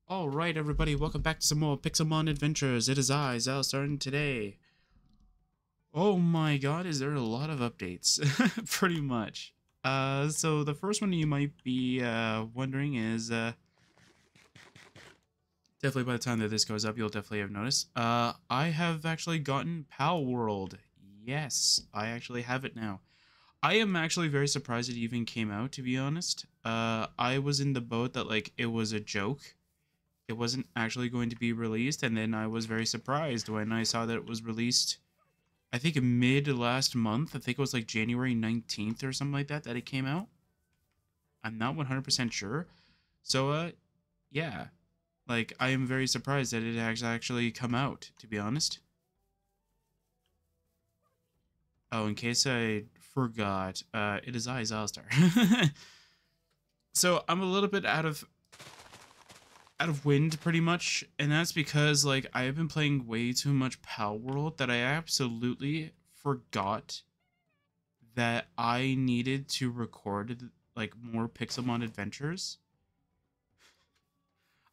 Alright everybody, welcome back to some more Pixelmon adventures. It is I, Xilestar, and today... Oh my god, is there a lot of updates? Pretty much. So the first one you might be wondering is... definitely by the time that this goes up, you'll definitely have noticed. I have actually gotten Pal World. Yes, I actually have it now. I am actually very surprised it even came out, to be honest. I was in the boat that, like, it was a joke. It wasn't actually going to be released, and then I was very surprised when I saw that it was released, I think mid last month. I think it was like January 19th or something like that that it came out. I'm not 100% sure. So, yeah. Like, I am very surprised that it has actually come out, to be honest. Oh, in case I forgot, it is I, Xilestar. So, I'm a little bit out of wind pretty much, and that's because like I have been playing way too much Pal World that I absolutely forgot that I needed to record like more Pixelmon adventures.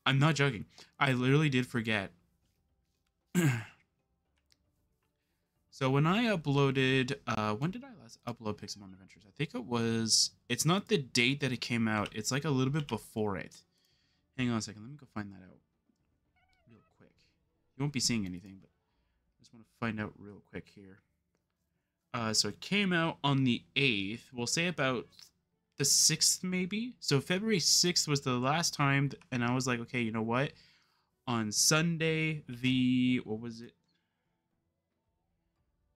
I'm not joking. I literally did forget. So when I uploaded, when did I last upload Pixelmon Adventures? I think it's not the date that it came out. It's like a little bit before it. Hang on a second. Let me go find that out real quick. You won't be seeing anything, but I just want to find out real quick here. So it came out on the 8th. We'll say about the 6th, maybe. So February 6th was the last time, and I was like, okay, you know what? On Sunday, what was it?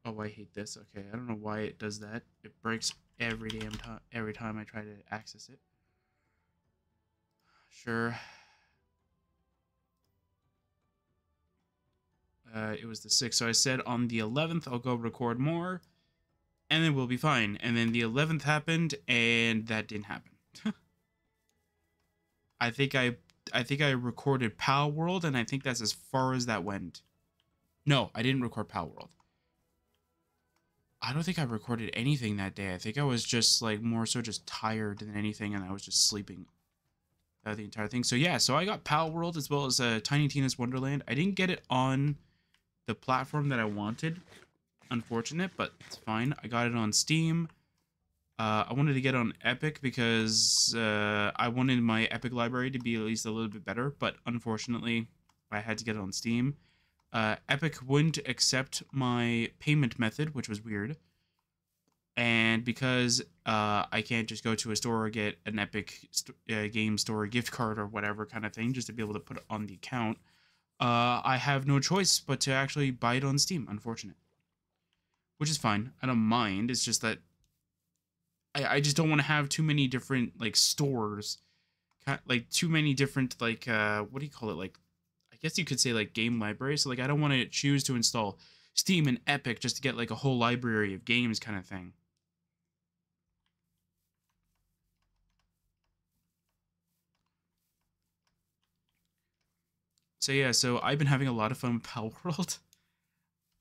Oh, I hate this. Okay, I don't know why it does that. It breaks every damn time, every time I try to access it. Sure. It was the 6th. So I said on the 11th, I'll go record more, and then we'll be fine. And then the 11th happened, and that didn't happen. I think I recorded Pal World, and I think that's as far as that went. No, I didn't record Pal World. I don't think I recorded anything that day. I think I was just like more so just tired than anything, and I was just sleeping the entire thing. So yeah, so I got Pal World as well as Tiny Tina's Wonderland. I didn't get it on the platform that I wanted. Unfortunate, but it's fine. I got it on Steam. I wanted to get it on Epic because I wanted my Epic library to be at least a little bit better, but unfortunately, I had to get it on Steam. Epic wouldn't accept my payment method, which was weird. And because I can't just go to a store or get an Epic Game Store gift card or whatever kind of thing just to be able to put it on the account, I have no choice but to actually buy it on Steam, unfortunate. Which is fine. I don't mind. It's just that I just don't want to have too many different, like, stores. Like, too many different, like, what do you call it? Like, I guess you could say, like, game libraries. So, like, I don't want to choose to install Steam and Epic just to get, like, a whole library of games kind of thing. So, yeah, so I've been having a lot of fun with Pal World.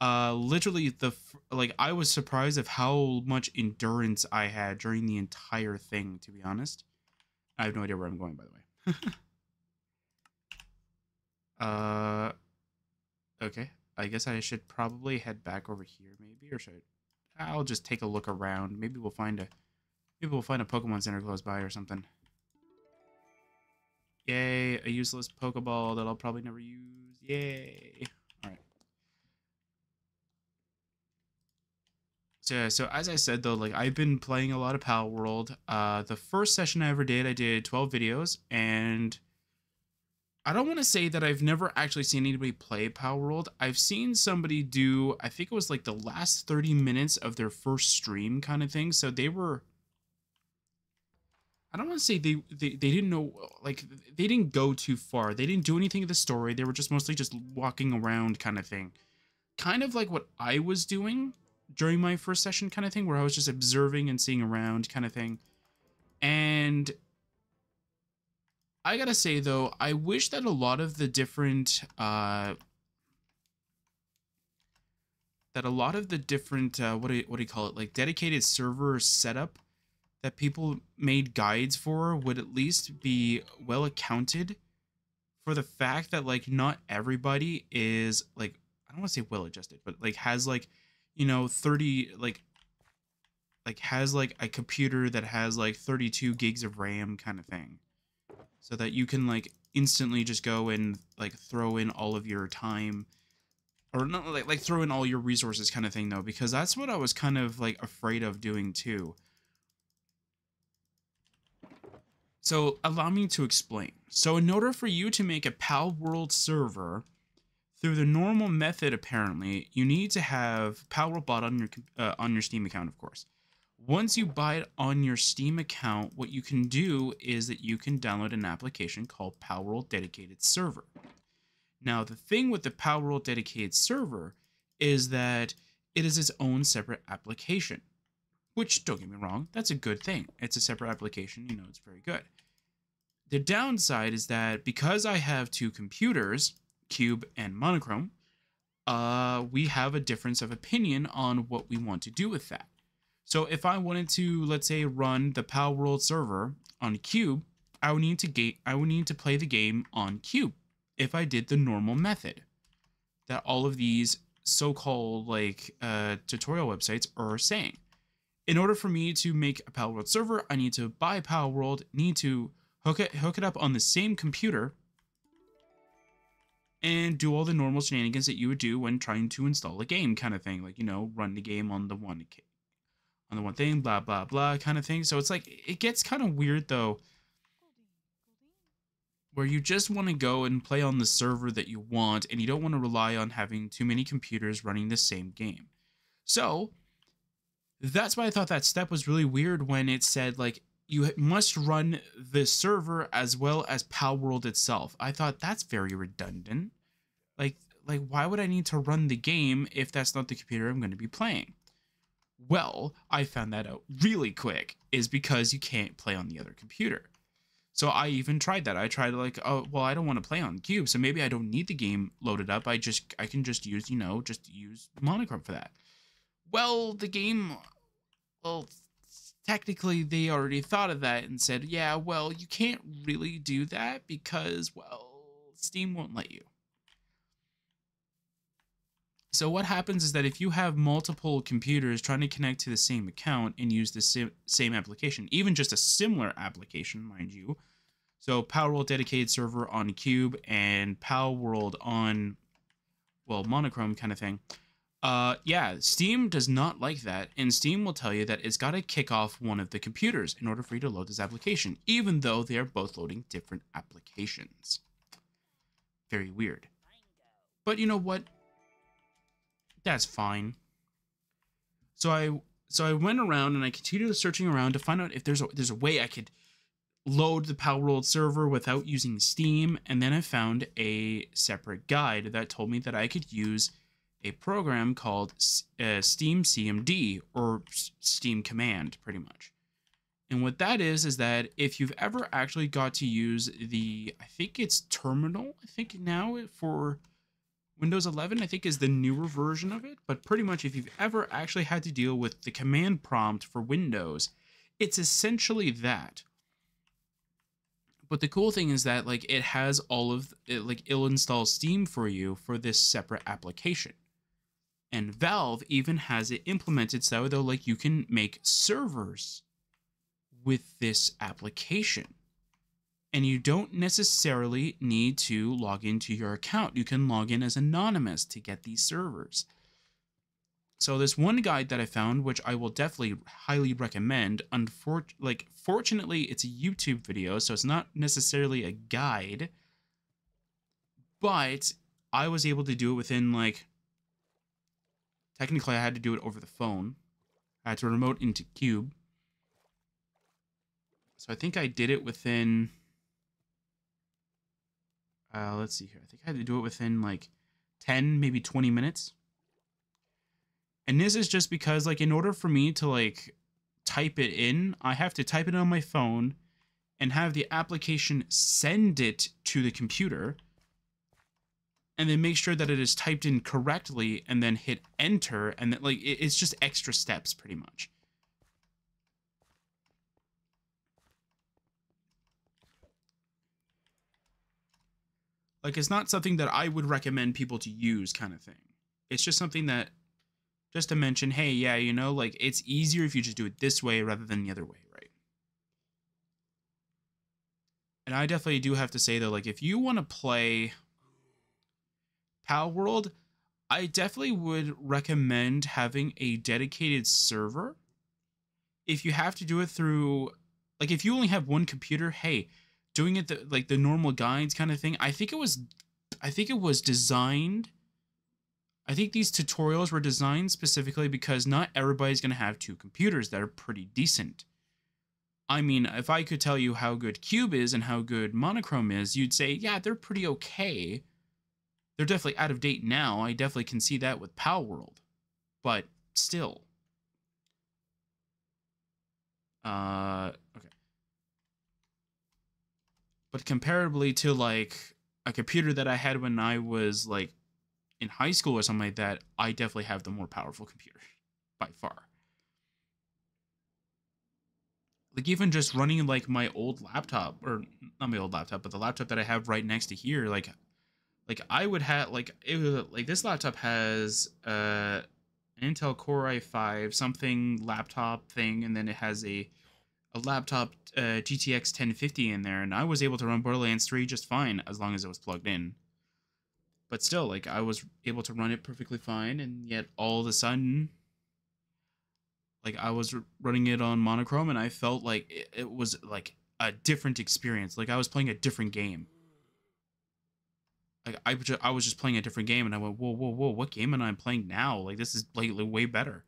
Literally like I was surprised of how much endurance I had during the entire thing, to be honest. I have no idea where I'm going, by the way. Okay. I guess I should probably head back over here, maybe, or should I'll just take a look around. Maybe we'll find a Pokemon Center close by or something. Yay, a useless Pokeball that I'll probably never use. Yay. Alright. So as I said though, like I've been playing a lot of Pal World. The first session I ever did, I did 12 videos, and I don't want to say that I've never actually seen anybody play Pal World. I've seen somebody do, I think it was like the last 30 minutes of their first stream kind of thing. So they were, I don't want to say they didn't know, like they didn't go too far. They didn't do anything of the story. They were just mostly just walking around kind of thing. Kind of like what I was doing during my first session kind of thing, where I was just observing and seeing around kind of thing. And I gotta say though, I wish that a lot of the different what do you call it, like dedicated server setup that people made guides for would at least be well accounted for the fact that like not everybody is like, I don't want to say well adjusted, but like has like, 30 like has like a computer that has like 32 gigs of RAM kind of thing. So that you can like instantly just go and like throw in all of your time, or not like throw in all your resources kind of thing though, because that's what I was kind of like afraid of doing too. So allow me to explain. So in order for you to make a Pal World server through the normal method, apparently you need to have Pal World bought on your Steam account, of course. Once you buy it on your Steam account, what you can do is that you can download an application called Pal World Dedicated Server. Now, the thing with the Pal World Dedicated Server is that it is its own separate application, which, don't get me wrong, that's a good thing. It's a separate application, it's very good. The downside is that because I have two computers, Cube and Monochrome, we have a difference of opinion on what we want to do with that. So if I wanted to, let's say, run the Pal World server on Cube, I would need to play the game on Cube if I did the normal method that all of these so-called like tutorial websites are saying. In order for me to make a Pal World server, I need to buy Pal World, need to hook it up on the same computer, and do all the normal shenanigans that you would do when trying to install a game kind of thing, like, run the game on the one thing, blah, blah, blah kind of thing. So it's like, it gets kind of weird though, where you just want to go and play on the server that you want, and you don't want to rely on having too many computers running the same game. So that's why I thought that step was really weird when it said like, you must run the server as well as Pal World itself. I thought that's very redundant. Like why would I need to run the game if that's not the computer I'm going to be playing? Well, I found that out really quick, is because you can't play on the other computer. So I even tried that. I tried like, oh, well, I don't want to play on Cube, so maybe I don't need the game loaded up. I can just use, use Monochrome for that. Well, the game, well, technically they already thought of that and said, yeah, well, you can't really do that because, well, Steam won't let you. So what happens is that if you have multiple computers trying to connect to the same account and use the same application, even just a similar application, mind you, so Pal World Dedicated Server on Cube and Pal World on, well, Monochrome kind of thing, yeah, Steam does not like that, and Steam will tell you that it's got to kick off one of the computers in order for you to load this application, even though they are both loading different applications. Very weird. But you know what? That's fine. So I went around and I continued searching around to find out if there's a way I could load the Pal World server without using Steam, and then I found a separate guide that told me that I could use a program called Steam CMD, or Steam Command, pretty much. And what that is that if you've ever actually got to use I think it's Terminal, I think now for Windows 11, I think, is the newer version of it, but pretty much if you've ever actually had to deal with the command prompt for Windows, it's essentially that. But the cool thing is that like it has all of it, like it'll install Steam for you for this separate application. And Valve even has it implemented so though like you can make servers with this application. And you don't necessarily need to log into your account. You can log in as anonymous to get these servers. So this one guide that I found, which I will definitely highly recommend, fortunately it's a YouTube video, so it's not necessarily a guide, but I was able to do it within technically I had to do it over the phone. I had to remote into Cube. So I think I did it within... let's see here. I think I had to do it within 10, maybe 20 minutes. And this is just because in order for me to type it in, I have to type it on my phone and have the application send it to the computer and then make sure that it is typed in correctly and then hit enter. And then it's just extra steps pretty much. Like, it's not something that I would recommend people to use, kind of thing. It's just something that, just to mention, hey, yeah, you know, like, it's easier if you just do it this way rather than the other way, right? And I definitely do have to say, though, like, if you want to play Pal World, I definitely would recommend having a dedicated server. If you have to do it through, like, if you only have one computer, hey, doing it like the normal guides kind of thing. I think it was designed. I think these tutorials were designed specifically because not everybody's going to have two computers that are pretty decent. I mean, if I could tell you how good Cube is and how good Monochrome is, you'd say, yeah, they're pretty okay. They're definitely out of date now. I definitely can see that with Pal World. But still. Okay. But comparably to, like, a computer that I had when I was, like, in high school or something like that, I definitely have the more powerful computer. By far. Like, even just running, like, my old laptop, or not my old laptop, but the laptop that I have right next to here, like I would have, like, it was, like, this laptop has an Intel Core i5 something laptop thing, and then it has a laptop GTX 1050 in there, and I was able to run Borderlands 3 just fine as long as it was plugged in. But still, like, I was able to run it perfectly fine, and yet all of a sudden, like, I was running it on Monochrome, and I felt like it was, like, a different experience. Like, I was playing a different game. Like, I was just playing a different game, and I went, whoa, whoa, whoa, what game am I playing now? Like, this is, like, way better.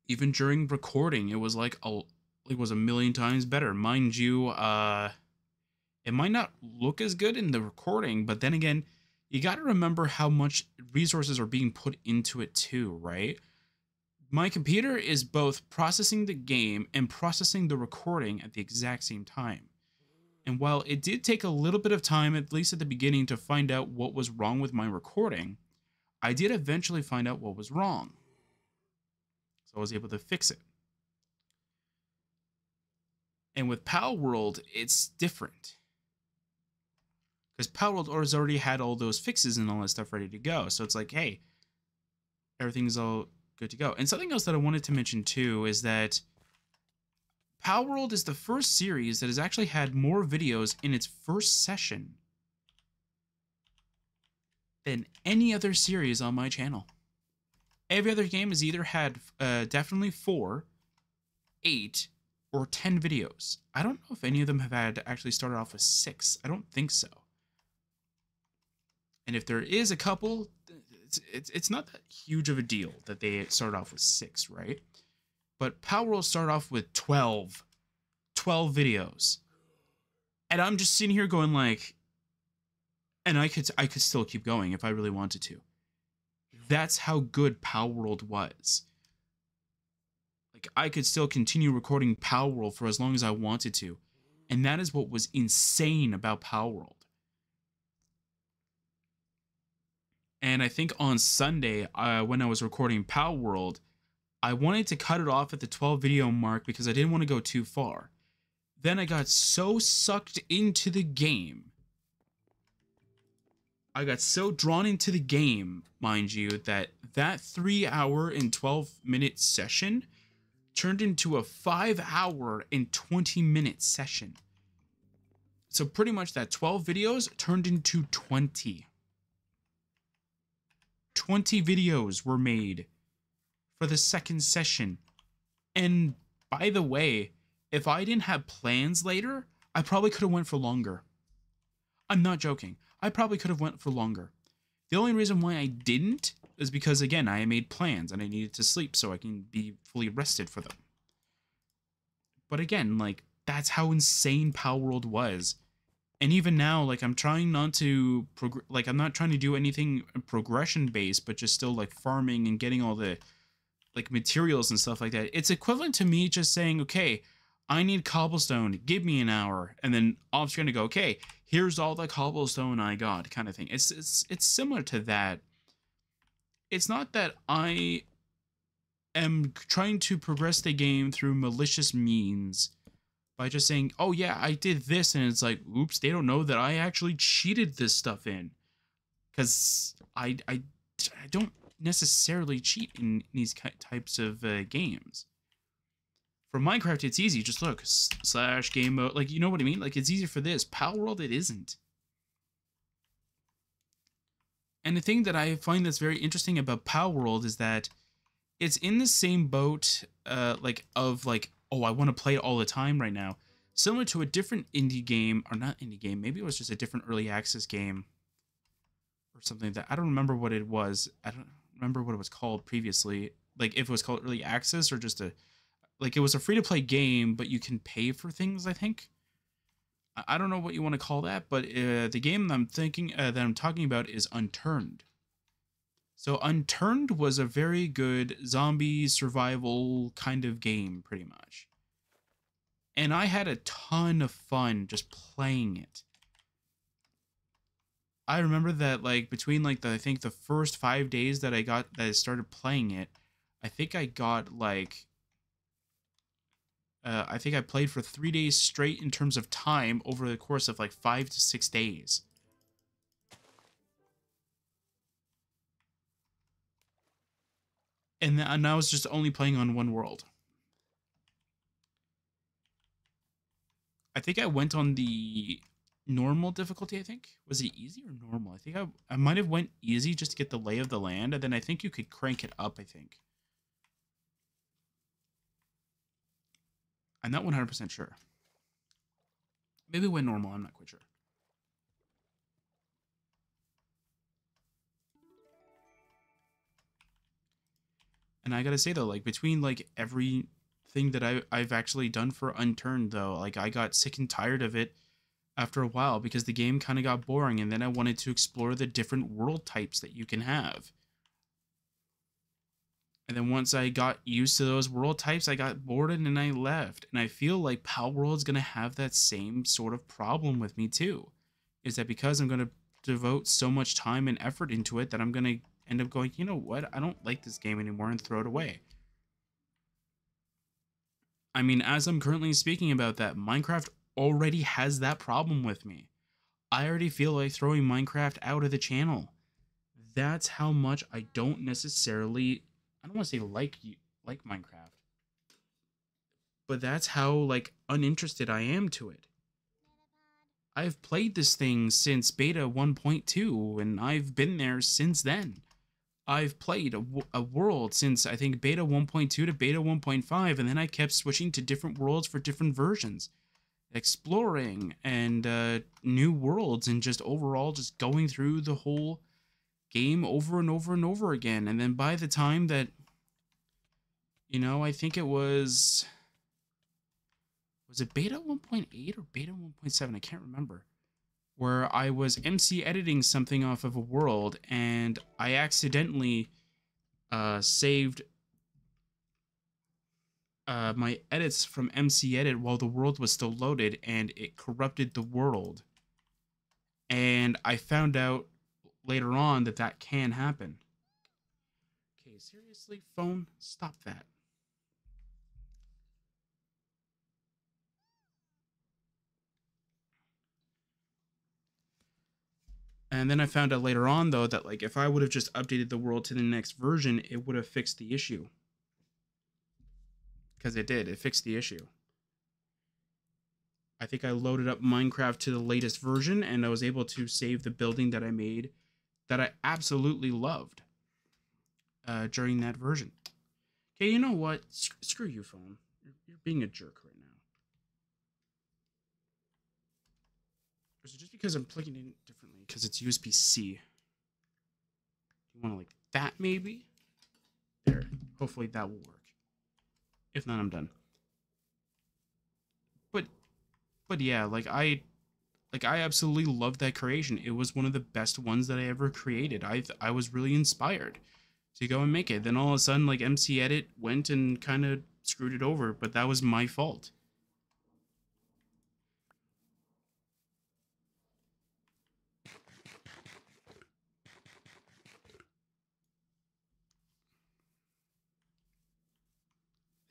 Even during recording, it was like it was a million times better. Mind you, it might not look as good in the recording, but then again, you got to remember how much resources are being put into it too, right? My computer is both processing the game and processing the recording at the exact same time. And while it did take a little bit of time, at least at the beginning, to find out what was wrong with my recording, I did eventually find out what was wrong. So I was able to fix it. And with Pal World, it's different. Because Pal World has already had all those fixes and all that stuff ready to go. So it's like, hey, everything's all good to go. And something else that I wanted to mention too is that Pal World is the first series that has actually had more videos in its first session than any other series on my channel. Every other game has either had definitely 4, 8, or 10 videos. I don't know if any of them have had actually started off with 6. I don't think so. And if there is a couple, it's not that huge of a deal that they start off with 6, right? But Pal World started off with 12 videos. And I'm just sitting here going like, and I could still keep going if I really wanted to. That's how good Pal World was. Like, I could still continue recording Pal World for as long as I wanted to. And that is what was insane about Pal World. And I think on Sunday, when I was recording Pal World, I wanted to cut it off at the 12 video mark because I didn't want to go too far. Then I got so sucked into the game. I got so drawn into the game, mind you, that 3-hour and 12-minute session turned into a 5-hour and 20-minute session. So pretty much that 12 videos turned into 20. 20 videos were made for the second session. And by the way, if I didn't have plans later, I probably could have went for longer. I'm not joking. I probably could have went for longer. The only reason why I didn't is because, again, I made plans and I needed to sleep so I can be fully rested for them. But again, like, that's how insane Pal World was. And even now, like, I'm trying not to I'm not trying to do anything progression based, but just still like farming and getting all the like materials and stuff like that. It's equivalent to me just saying, okay, I need cobblestone, give me an hour, and then I'm just gonna go, okay, here's all the cobblestone I got, kind of thing. It's similar to that. It's not that I am trying to progress the game through malicious means by just saying, oh yeah, I did this, and it's like, oops, they don't know that I actually cheated this stuff in. Because I don't necessarily cheat in these types of games. For Minecraft, it's easy. Just look, slash game mode. Like, you know what I mean? Like, it's easier for this. Power World, it isn't. And the thing that I find that's very interesting about Power World is that it's in the same boat, oh, I want to play it all the time right now. Similar to a different indie game, or not indie game, maybe it was just a different early access game or something like that. I don't remember what it was. I don't remember what it was called previously. Like, if it was called early access or just it was a free to play game, but you can pay for things, I think. I don't know what you want to call that, but the game that I'm talking about is Unturned. So Unturned was a very good zombie survival kind of game, pretty much. And I had a ton of fun just playing it. I remember that, like, between I think the first 5 days that I started playing it, I think I got I think I played for 3 days straight in terms of time over the course of 5 to 6 days. And I was just only playing on one world. I think I went on the normal difficulty, I think. Was it easy or normal? I think I might have went easy just to get the lay of the land, and then I think you could crank it up, I think. I'm not 100% sure. Maybe it went normal, I'm not quite sure. And I gotta say though, between everything that I've actually done for Unturned though, I got sick and tired of it after a while because the game kind of got boring, and then I wanted to explore the different world types that you can have. And then once I got used to those world types, I got bored and I left. And I feel like Power World's gonna have that same sort of problem with me too. Is that because I'm gonna devote so much time and effort into it that I'm gonna end up going, you know what, I don't like this game anymore, and throw it away. I mean, as I'm currently speaking about that, Minecraft already has that problem with me. I already feel like throwing Minecraft out of the channel. That's how much I don't necessarily, I don't want to say like Minecraft, but that's how uninterested I am to it. I've played this thing since beta 1.2 and I've been there since then. I've played a world since I think beta 1.2 to beta 1.5, and then I kept switching to different worlds for different versions, exploring and new worlds, and just overall just going through the whole game over and over and over again. And then by the time that, I think it was it beta 1.8 or beta 1.7? I can't remember. Where I was MC editing something off of a world, and I accidentally saved my edits from MC Edit while the world was still loaded, and it corrupted the world. And I found out later on that that can happen. Okay, seriously, phone? Stop that. And then I found out later on, though, that if I would have just updated the world to the next version, it would have fixed the issue. Because it did. It fixed the issue. I think I loaded up Minecraft to the latest version, and I was able to save the building that I made that I absolutely loved during that version. Okay, you know what? Screw you, phone. You're being a jerk right now. Or is it just because I'm plugging in differently? Because it's USB-C. You want to that, maybe? There. Hopefully that will work. If not, I'm done. But yeah, I absolutely loved that creation. It was one of the best ones that I ever created. I was really inspired to go and make it. Then all of a sudden, MC Edit went and kind of screwed it over, but that was my fault.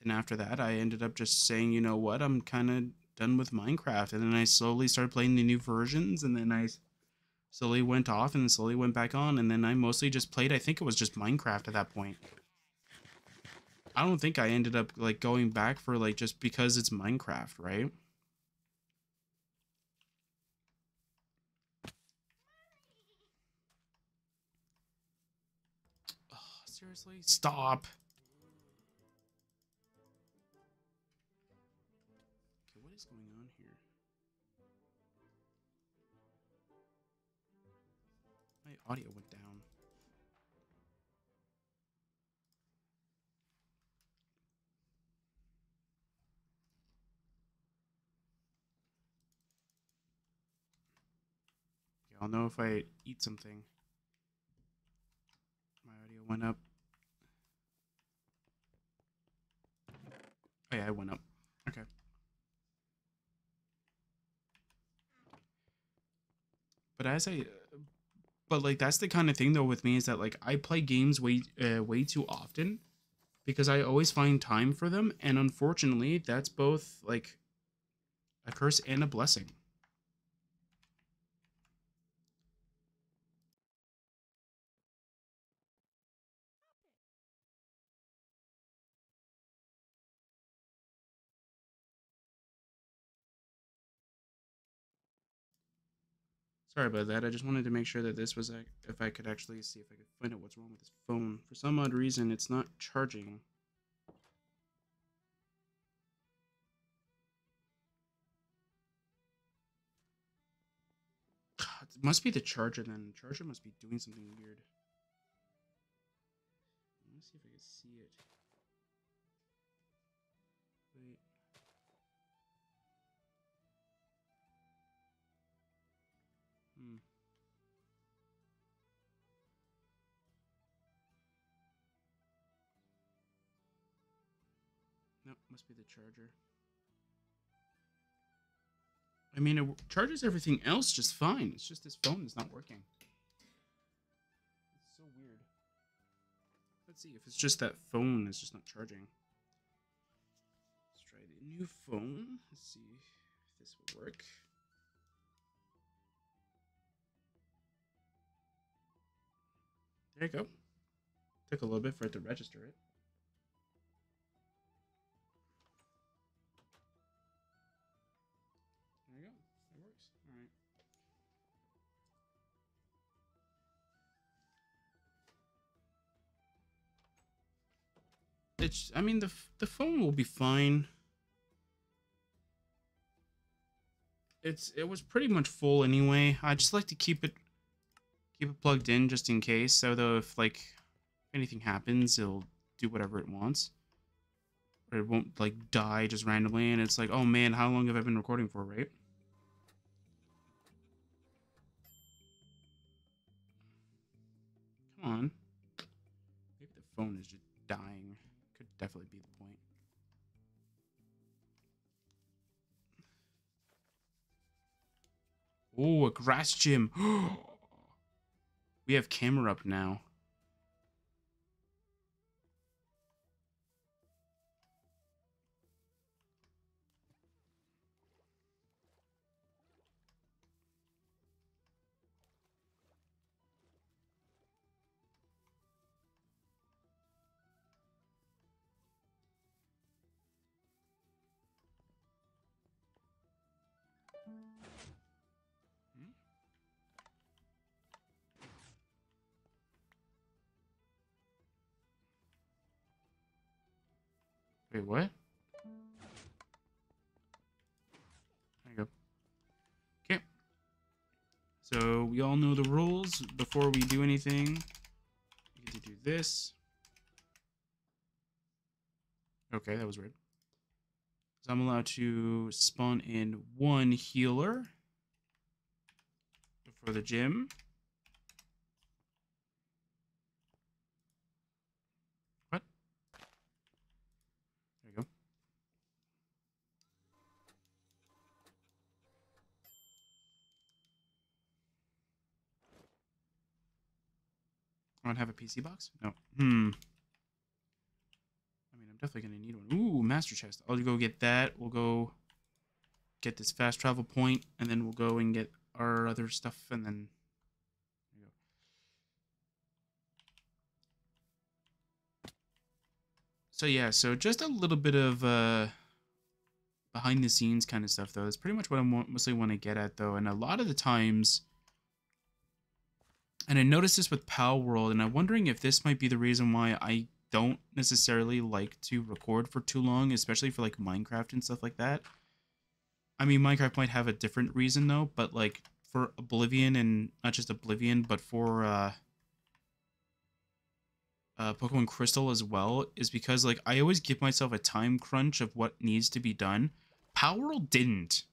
And after that, I ended up just saying, you know what, I'm kind of done with Minecraft, and then I slowly started playing the new versions, and then I slowly went off and slowly went back on, and then I mostly just played, I think it was just Minecraft at that point. I don't think I ended up like going back for like just because it's Minecraft, right? Oh, seriously? Stop. Okay, what is going on here? My audio went down. Okay, I'll know if I eat something. My audio went up. Oh yeah, it went up. Okay. But but that's the kind of thing though with me is that like I play games way too often because I always find time for them, and unfortunately, that's both like a curse and a blessing. Sorry about that. I just wanted to make sure that this was if I could actually see if I could find out what's wrong with this phone. For some odd reason, it's not charging. It must be the charger then. The charger must be doing something weird. Let me see if I can see it. Wait. Hmm. Nope, must be the charger. I mean, it charges everything else just fine. It's just this phone is not working. It's so weird. Let's see if it's just that phone is just not charging. Let's try the new phone. Let's see if this will work. There you go. Took a little bit for it to register it. There you go. It works. All right. I mean, the phone will be fine. It was pretty much full anyway. I just like to keep it plugged in just in case. So though, if like anything happens, it'll do whatever it wants. Or it won't like die just randomly. And it's like, oh man, how long have I been recording for, right? Come on. Maybe the phone is just dying. Could definitely be the point. Oh, a grass gym. We have camera up now. Hmm? Wait, what? There you go. Okay. So we all know the rules. Before we do anything, we get to do this. Okay, that was weird. So I'm allowed to spawn in one healer for the gym. What? There you go. I don't have a PC box? No. Hmm. I mean, I'm definitely going to need one. Ooh, master chest. I'll go get that. We'll go get this fast travel point, and then we'll go and get our other stuff, and then... So yeah, so just a little bit of behind the scenes kind of stuff, though. That's pretty much what I mostly want to get at, though. And a lot of the times, and I noticed this with Pal World, and I'm wondering if this might be the reason why I don't necessarily like to record for too long, especially for like Minecraft and stuff like that. I mean, Minecraft might have a different reason though, but like for Oblivion, and not just Oblivion, but for Pokemon Crystal as well, is because like I always give myself a time crunch of what needs to be done. Power World didn't.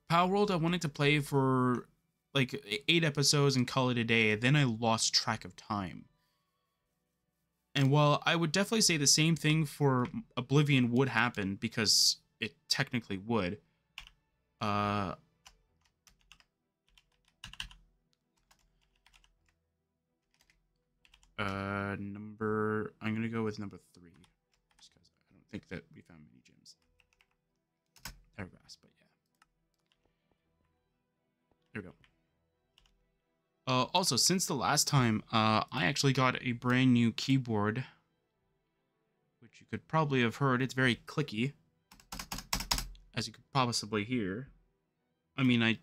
Power World I wanted to play for like 8 episodes and call it a day, then I lost track of time. And while I would definitely say the same thing for Oblivion would happen, because it technically would, I'm gonna go with number 3, just because I don't think that we found many gems. Or grass, but yeah. There we go. Also, since the last time, I actually got a brand new keyboard, which you could probably have heard. It's very clicky, as you could possibly hear. I mean,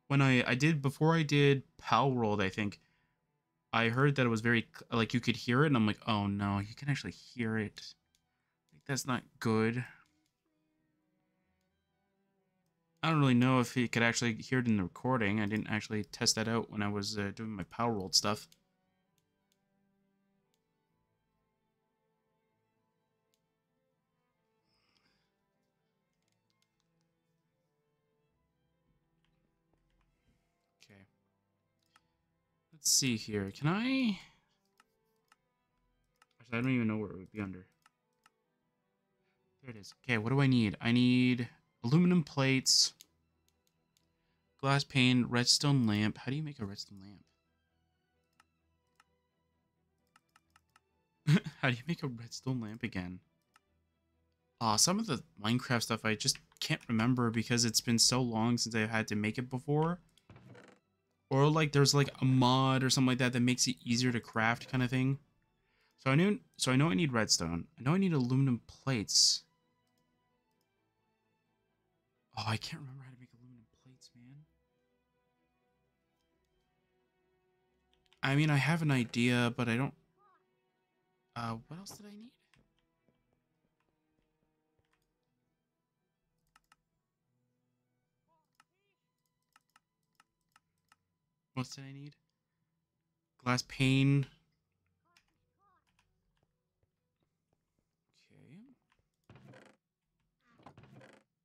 before I did Pal World, I think, I heard that it was very, like, you could hear it, and I'm like, oh no, you can actually hear it. Like, that's not good. I don't really know if you could actually hear it in the recording. I didn't actually test that out when I was doing my Power World stuff. Okay. Let's see here. Can I... Actually, I don't even know where it would be under. There it is. Okay, what do I need? I need aluminum plates, glass pane, redstone lamp. How do you make a redstone lamp? How do you make a redstone lamp again? Some of the Minecraft stuff I just can't remember because it's been so long since I've had to make it before. Or like there's like a mod or something like that that makes it easier to craft kind of thing. So I know I need redstone. I know I need aluminum plates. Oh, I can't remember how to make aluminum plates, man. I mean, I have an idea, but I don't... what else did I need? What else did I need? Glass pane. Okay.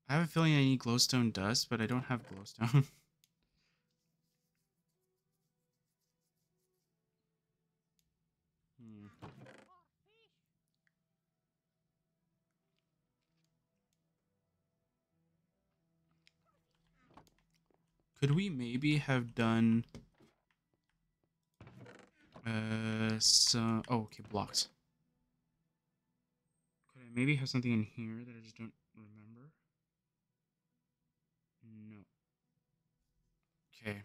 I have a feeling I need glowstone dust, but I don't have glowstone. Could we maybe have done some... Oh, okay, blocks. Could I maybe have something in here that I just don't remember? No. Okay.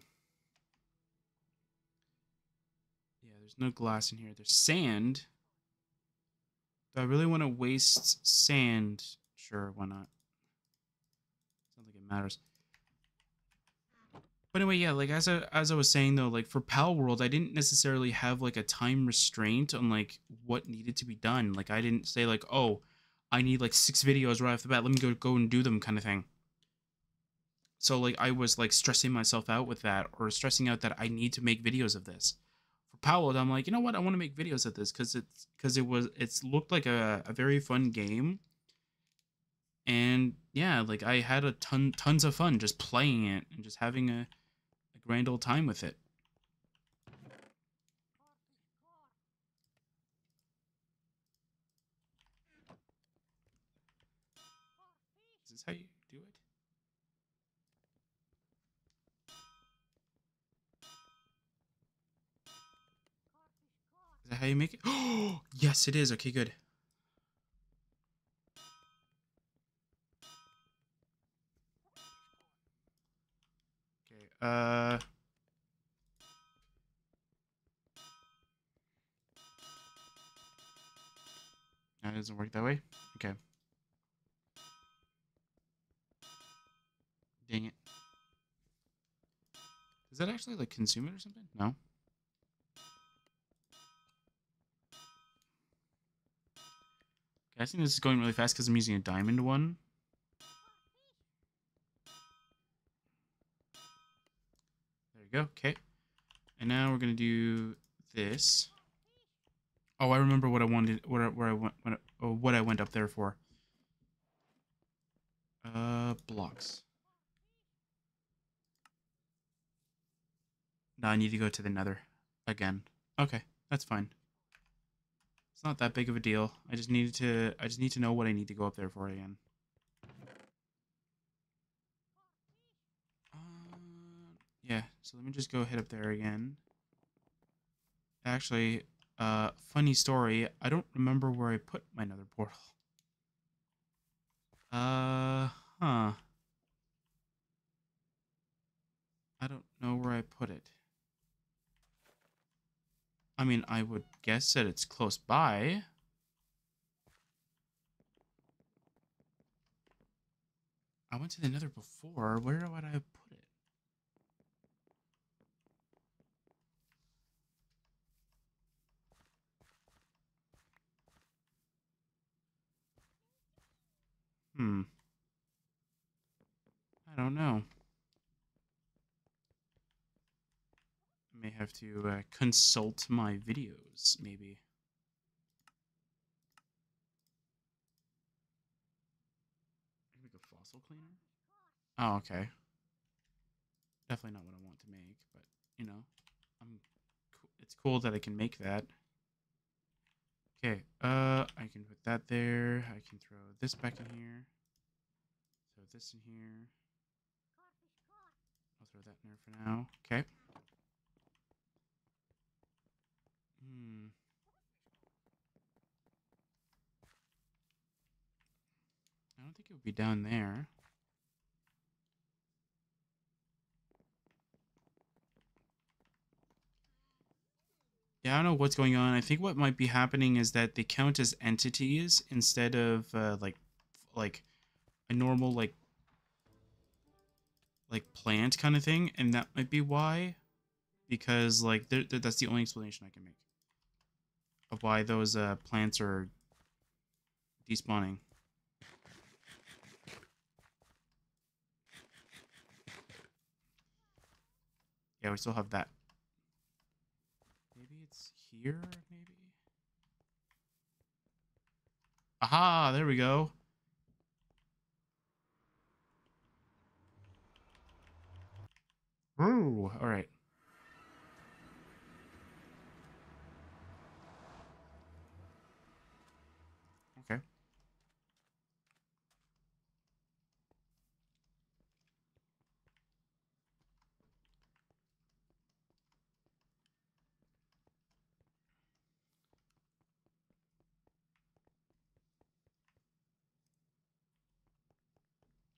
Yeah, there's no glass in here. There's sand. Do I really want to waste sand? Sure, why not? Sounds like it matters. But anyway, yeah, like as I was saying though, like for Pal World, I didn't necessarily have like a time restraint on like what needed to be done. Like I didn't say like, oh, I need like 6 videos right off the bat. Let me go and do them kind of thing. So like I was like stressing myself out with that, or stressing out that I need to make videos of this. For Pal World, I'm like, you know what? I want to make videos of this because it's looked like a very fun game. And yeah, like I had a tons of fun just playing it and just having a grand old time with it. Is this how you do it? Is that how you make it? Oh, yes, it is. Okay, good. That doesn't work that way. Okay. Dang it. Does that actually like consume it or something? No. Okay, I think this is going really fast because I'm using a diamond one. There you go. Okay. And now we're gonna do this. Oh, I remember what I wanted. What I went up there for. Blocks. Now I need to go to the Nether again. Okay, that's fine. It's not that big of a deal. I just need to know what I need to go up there for again. Yeah, so let me just go head up there again. Actually, funny story, I don't remember where I put my Nether portal. Huh. I don't know where I put it. I mean, I would guess that it's close by. I went to the Nether before. Where would I put it? I don't know. I may have to consult my videos, maybe. Make a fossil cleaner? Oh, okay. Definitely not what I want to make, but you know, it's cool that I can make that. Okay, I can put that there. I can throw this back in here. Throw this in here. I'll throw that in there for now. Okay. I don't think it would be down there. Yeah, I don't know what's going on. I think what might be happening is that they count as entities instead of like a normal like plant kind of thing, and that might be why. Because like that's the only explanation I can make of why those plants are despawning. Yeah, we still have that. Maybe it's here, maybe? Aha, there we go. Ooh, all right. Okay.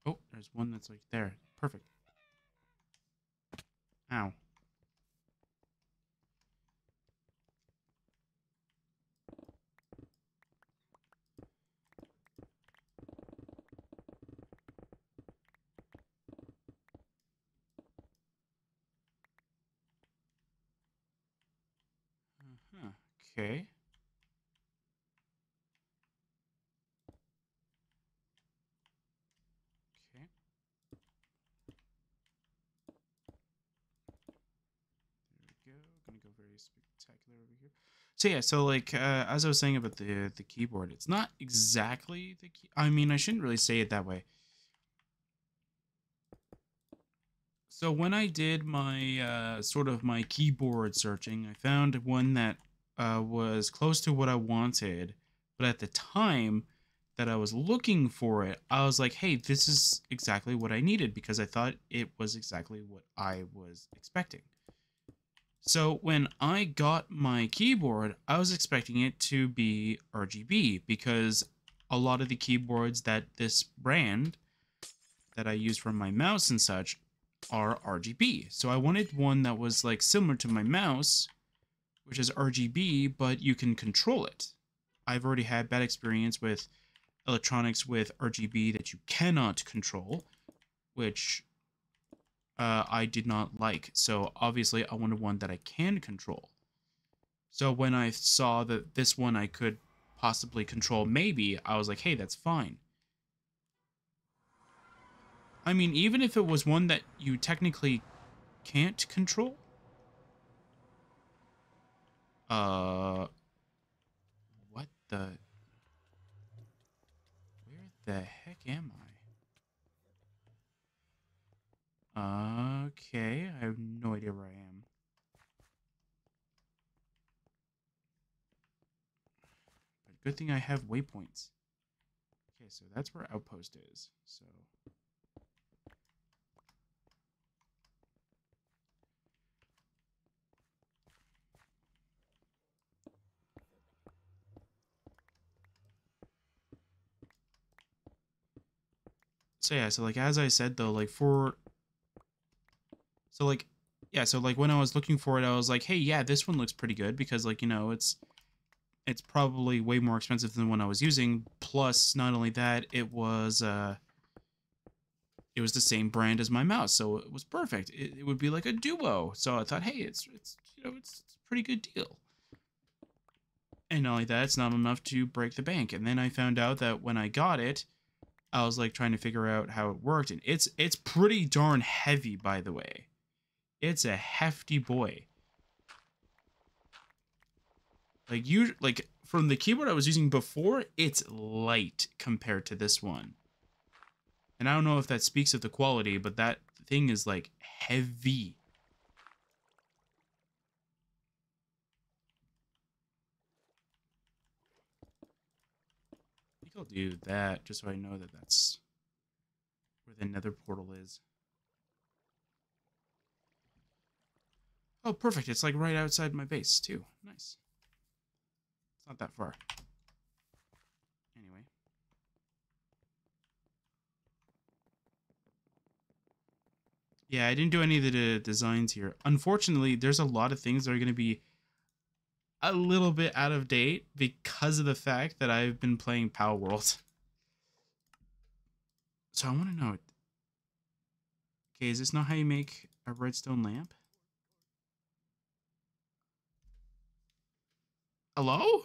Oh, there's one that's like there. Perfect. Ow. Uh-huh. Okay. Okay. There we go. Gonna go very spectacular over here. So yeah, so like as I was saying about the keyboard, it's not exactly the key. I mean, I shouldn't really say it that way. So when I did my sort of my keyboard searching, I found one that was close to what I wanted, but at the time that I was looking for it, I was like, "Hey, this is exactly what I needed," because I thought it was exactly what I was expecting. So when I got my keyboard, I was expecting it to be RGB because a lot of the keyboards that this brand that I use for my mouse and such are RGB. So I wanted one that was like similar to my mouse, which is RGB, but you can control it. I've already had bad experience with electronics with RGB that you cannot control, which I did not like. So obviously I wanted one that I can control. So when I saw that this one I could possibly control, maybe, I was like, hey, that's fine. I mean, even if it was one that you technically can't control. What the? Where the heck am I? Okay, I have no idea where I am. But good thing I have waypoints. Okay, so that's where Outpost is. So yeah, so like as I said though, like so like when I was looking for it, I was like, hey, yeah, this one looks pretty good because like, you know, it's probably way more expensive than the one I was using. Plus, not only that, it was the same brand as my mouse, so it was perfect. It would be like a duo. So I thought, hey, it's you know, it's a pretty good deal. And not only that, it's not enough to break the bank. And then I found out that when I got it, I was like trying to figure out how it worked, and it's pretty darn heavy, by the way. It's a hefty boy. Like from the keyboard I was using before, it's light compared to this one. And I don't know if that speaks of the quality, but that thing is like heavy. I think I'll do that just so I know that that's where the Nether portal is. Oh, perfect. It's like right outside my base too. Nice. It's not that far. Anyway. Yeah, I didn't do any of the designs here. Unfortunately, there's a lot of things that are going to be a little bit out of date because of the fact that I've been playing Power World. So I want to know. Okay, is this not how you make a redstone lamp? Hello?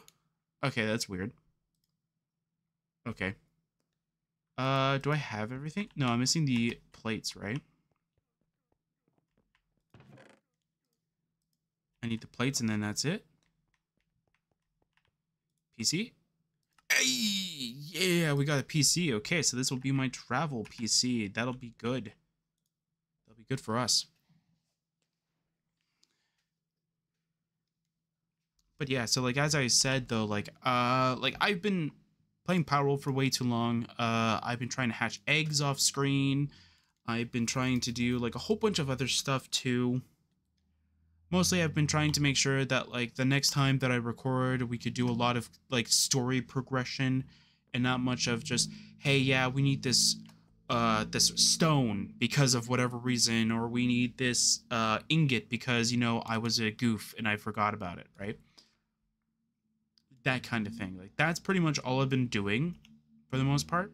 Okay, that's weird. Okay. Do I have everything? No, I'm missing the plates, right? I need the plates and then that's it. PC? Hey, yeah, we got a PC. Okay, so this will be my travel PC. That'll be good. That'll be good for us. But yeah, so like as I said though, like I've been playing Power World for way too long. I've been trying to hatch eggs off screen. I've been trying to do like a whole bunch of other stuff too. Mostly I've been trying to make sure that like the next time that I record, we could do a lot of like story progression and not much of just, hey, yeah, we need this this stone because of whatever reason, or we need this ingot because, you know, I was a goof and I forgot about it, right? That kind of thing. Like that's pretty much all I've been doing for the most part.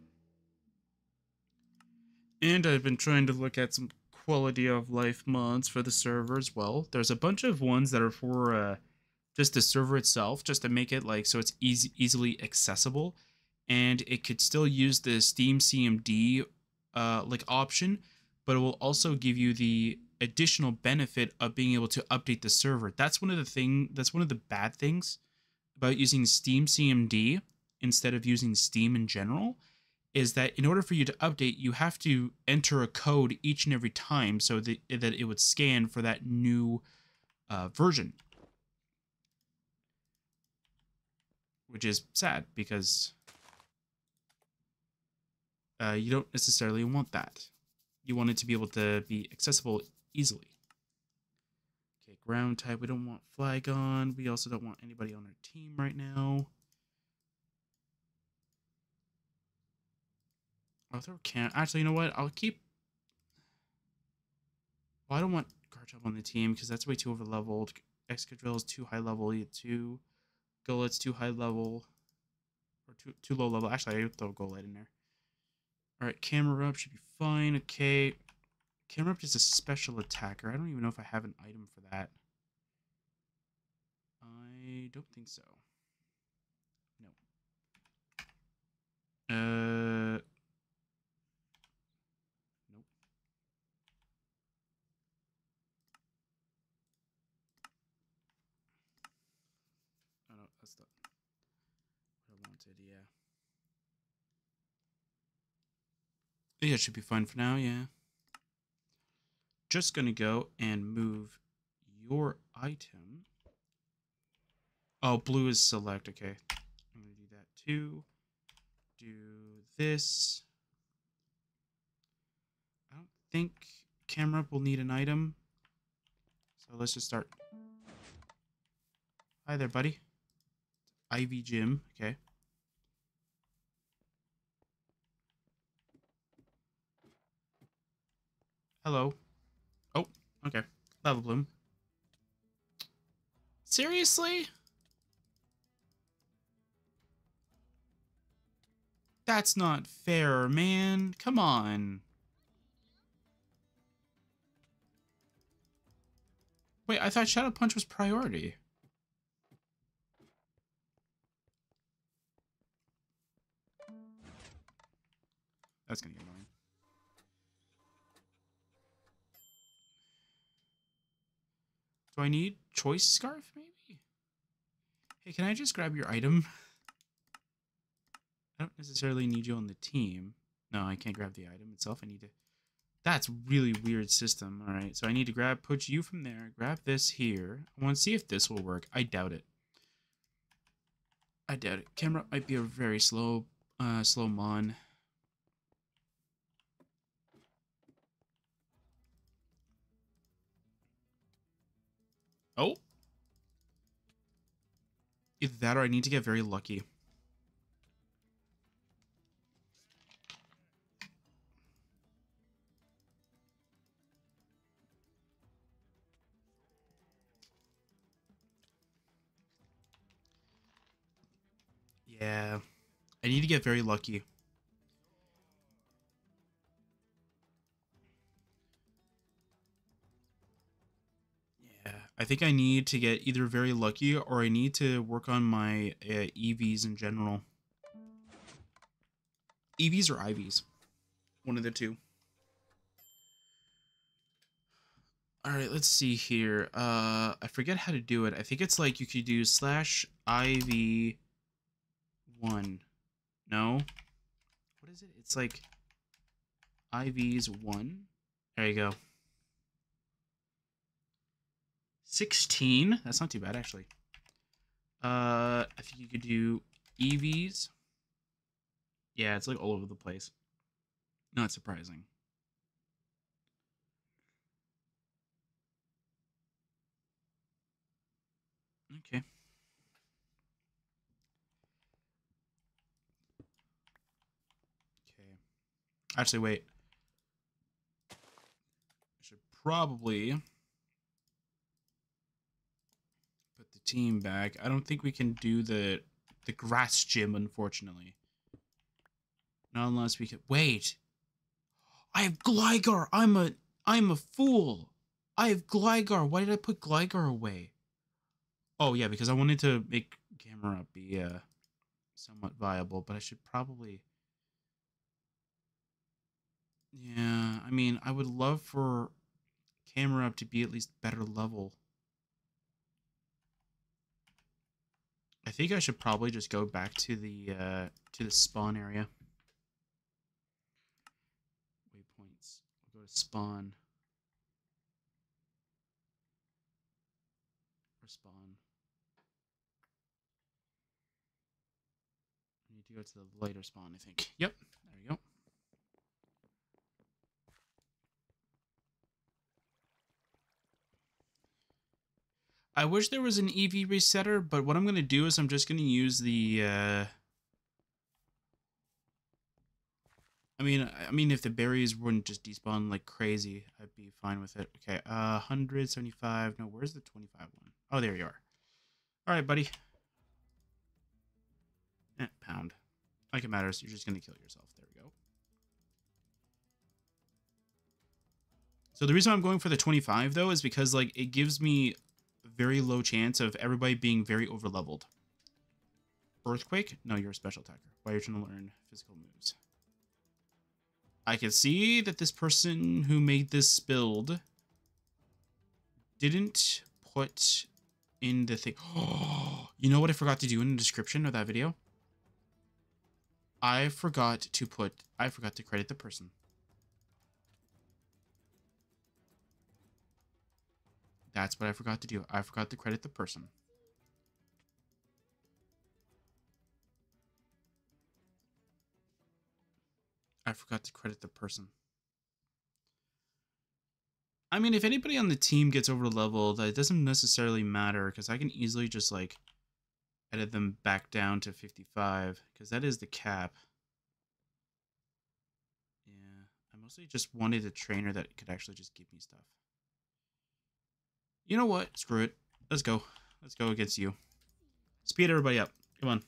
And I've been trying to look at some quality of life mods for the server as well. There's a bunch of ones that are for just the server itself, just to make it like so it's easily accessible, and it could still use the Steam CMD like option, but it will also give you the additional benefit of being able to update the server. That's one of the bad things about using Steam CMD instead of using Steam in general, is that in order for you to update, you have to enter a code each and every time so that it would scan for that new version, which is sad because you don't necessarily want that. You want it to be able to be accessible easily. Okay, ground type. We don't want Flygon. We also don't want anybody on our team right now. I'll throw can. Actually, you know what? I'll keep. Well, I don't want Garchomp on the team because that's way too over leveled. Excadrill is too high level. E2. Gollet's too high level. Or too low level. Actually, I would throw Golett in there. Alright, Camera Up should be fine. Okay. Camera Up is a special attacker. I don't even know if I have an item for that. I don't think so. No. Nope. Oh no, that's not what I wanted, yeah. Yeah, it should be fine for now, yeah. Just gonna go and move your item. Oh, blue is select, okay. I'm gonna do that too. Do this. I don't think Camera Up will need an item. So let's just start. Hi there, buddy. Ivy Gym, okay. Hello. Oh, okay. Lava Bloom. Seriously? That's not fair, man. Come on. Wait, I thought Shadow Punch was priority. That's gonna get annoying. Do I need Choice Scarf, maybe? Hey, can I just grab your item? I don't necessarily need you on the team. No, I can't grab the item itself. I need to... That's really weird system. All right, so I need to put you from there, grab this here. I want to see if this will work. I doubt it. I doubt it. Camera might be a very slow mon. Oh. Either that or I need to get very lucky. Yeah. I need to get very lucky. Yeah. I think I need to get either very lucky or I need to work on my EVs in general. EVs or IVs. One of the two. All right, let's see here. I forget how to do it. I think it's like you could do /IV1. No? What is it? It's like IVs 1. There you go. 16. That's not too bad, actually. I think you could do EVs. Yeah, it's like all over the place. Not surprising. Okay. Okay. Actually, wait. I should probably put the team back. I don't think we can do the grass gym, unfortunately. Not unless we could... Wait! I have Gligar! I'm a fool! I have Gligar! Why did I put Gligar away? Oh, yeah, because I wanted to make Camera Up be somewhat viable, but I should probably... Yeah, I mean, I would love for Camera Up to be at least better level. I think I should probably just go back to the spawn area. Waypoints. We'll go to spawn. Or spawn. I need to go to the later spawn, I think. Yep, there we go. I wish there was an EV resetter, but what I'm going to do is I'm just going to use the... I'm I mean, if the berries wouldn't just despawn like crazy, I'd be fine with it. Okay, 175. No, where's the 25 one? Oh, there you are. All right, buddy. Pound. Like it matters. You're just gonna kill yourself. There we go. So the reason I'm going for the 25 though is because like it gives me a very low chance of everybody being very over leveled. Earthquake? No, you're a special attacker. Why are you trying to learn physical moves? I can see that this person who made this build didn't put in the thing. Oh, you know what I forgot to do in the description of that video? I forgot to credit the person. That's what I forgot to do. I forgot to credit the person. I forgot to credit the person. I mean, if anybody on the team gets over leveled, it doesn't necessarily matter because I can easily just like edit them back down to 55 because that is the cap. Yeah, I mostly just wanted a trainer that could actually just give me stuff. You know what? Screw it. Let's go. Let's go against you. Speed everybody up. Come on.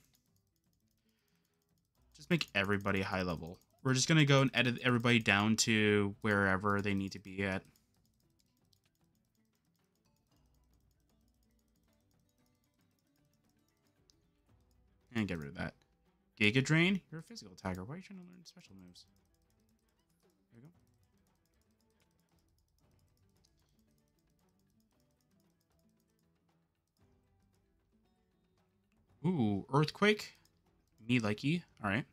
Just make everybody high level. We're just going to go and edit everybody down to wherever they need to be at. And get rid of that. Giga Drain? You're a physical attacker. Why are you trying to learn special moves? There we go. Ooh, Earthquake. Me likey. Alright.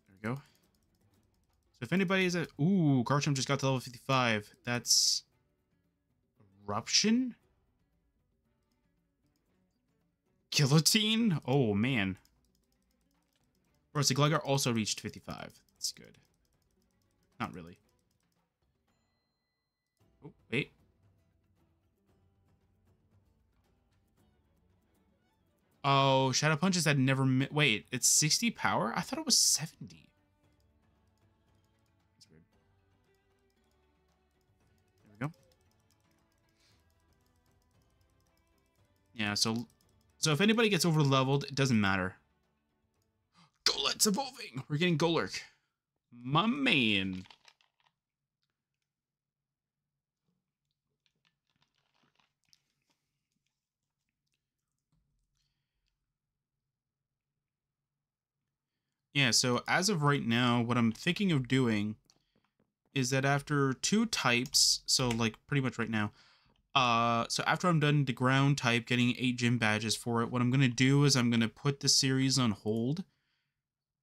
There we go. So if anybody is at... Ooh, Garchomp just got to level 55. That's... Eruption? Guillotine? Oh, man. Whereas the Gligar also reached 55. That's good. Not really. Oh, wait. Oh, Shadow Punches that never... Wait, it's 60 power? I thought it was 70. That's weird. There we go. Yeah, so if anybody gets over leveled, it doesn't matter. Golet's evolving. We're getting Golurk. My man. Yeah, so as of right now, what I'm thinking of doing is that after 2 types, so like pretty much right now, so after I'm done the ground type, getting 8 gym badges for it, what I'm going to do is I'm going to put the series on hold.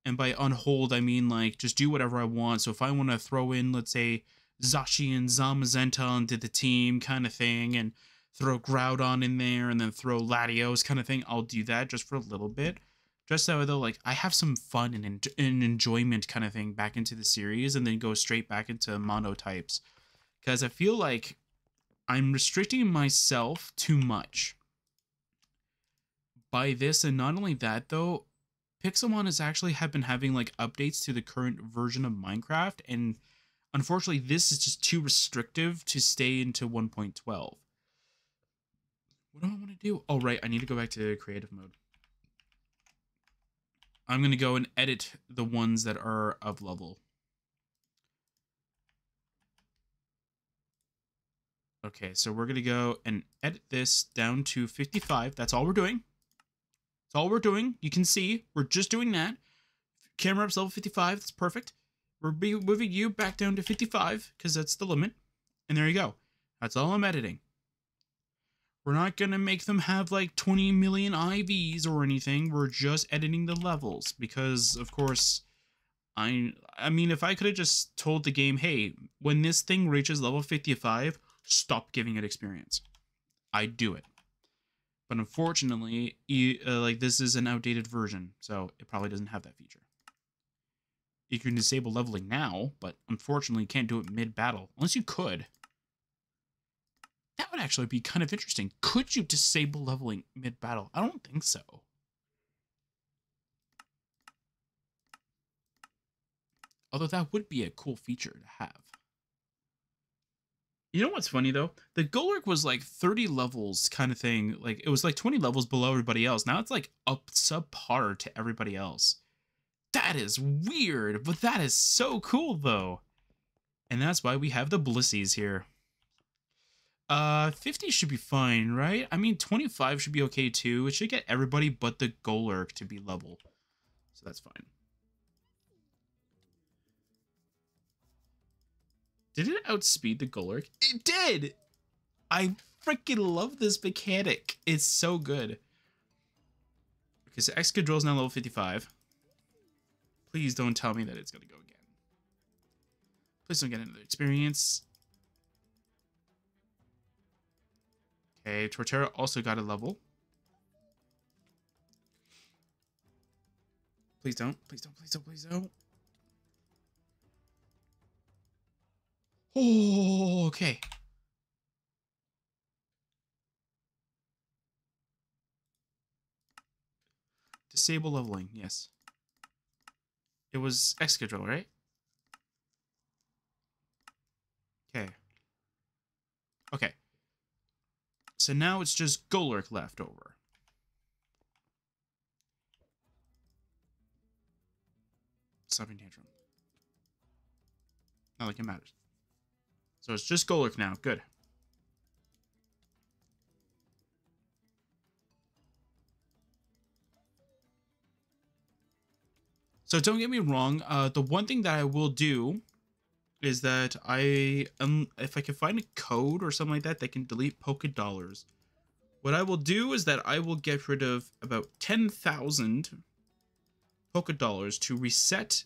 And by on hold, I mean like just do whatever I want. So if I want to throw in, let's say, Zashi and Zamazenta into the team kind of thing, and throw Groudon in there, and then throw Latios kind of thing, I'll do that just for a little bit. Just so though, like I have some fun and enjoyment kind of thing back into the series, and then go straight back into mono types. Because I feel like I'm restricting myself too much by this, and not only that though, Pixelmon has actually been having like updates to the current version of Minecraft, and unfortunately this is just too restrictive to stay into 1.12. What do I want to do? Oh right, I need to go back to creative mode. I'm going to go and edit the ones that are of level. Okay, so we're going to go and edit this down to 55. That's all we're doing. That's all we're doing. You can see we're just doing that. Camera up's level 55. That's perfect. We're moving you back down to 55 because that's the limit. And there you go. That's all I'm editing. We're not going to make them have like 20 million IVs or anything. We're just editing the levels because, of course, I mean, if I could have just told the game, hey, when this thing reaches level 55, stop giving it experience, I'd do it. But unfortunately, like this is an outdated version, so it probably doesn't have that feature. You can disable leveling now, but unfortunately you can't do it mid-battle. Unless you could. That would actually be kind of interesting. Could you disable leveling mid-battle? I don't think so. Although that would be a cool feature to have. You know what's funny though? The Golurk was like 30 levels kind of thing. Like it was like 20 levels below everybody else. Now it's like up subpar to everybody else. That is weird, but that is so cool though. And that's why we have the Blissies here. 50 should be fine, right? I mean, 25 should be okay too. It should get everybody but the Golurk to be level. So that's fine. Did it outspeed the Golurk? It did! I freaking love this mechanic. It's so good. Okay, so Excadrill is now level 55. Please don't tell me that it's going to go again. Please don't get another experience. Okay, Torterra also got a level. Please don't. Please don't. Please don't. Please don't. Oh, okay. Disable leveling. Yes. It was Excadrill, right? Okay. Okay. So now it's just Golurk left over. Stopping tantrum. Not like it matters. So it's just Golurk now. Good. So don't get me wrong. The one thing that I will do is that if I can find a code or something like that that can delete Poké Dollars, what I will do is that I will get rid of about 10,000 Poké Dollars to reset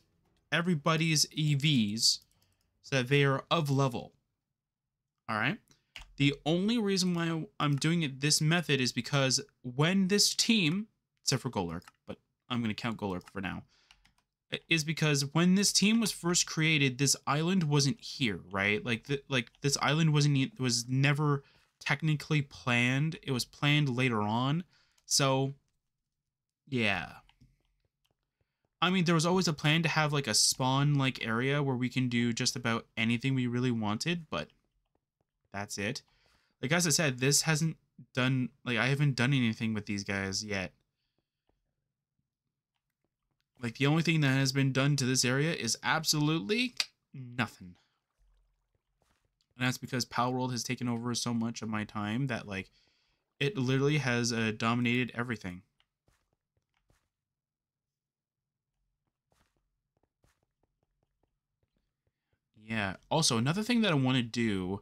everybody's EVs so that they are of level. All right. The only reason why I'm doing it this method is because when this team, except for Golurk, but I'm going to count Golurk for now, is because when this team was first created, this island wasn't here, right? Like this island was never technically planned. It was planned later on. So yeah. I mean, there was always a plan to have like a spawn like area where we can do just about anything we really wanted, but that's it. Like as I said, this hasn't done, like I haven't done anything with these guys yet. Like the only thing that has been done to this area is absolutely nothing. And that's because Palworld has taken over so much of my time that like it literally has dominated everything. Yeah. Also, another thing that I want to do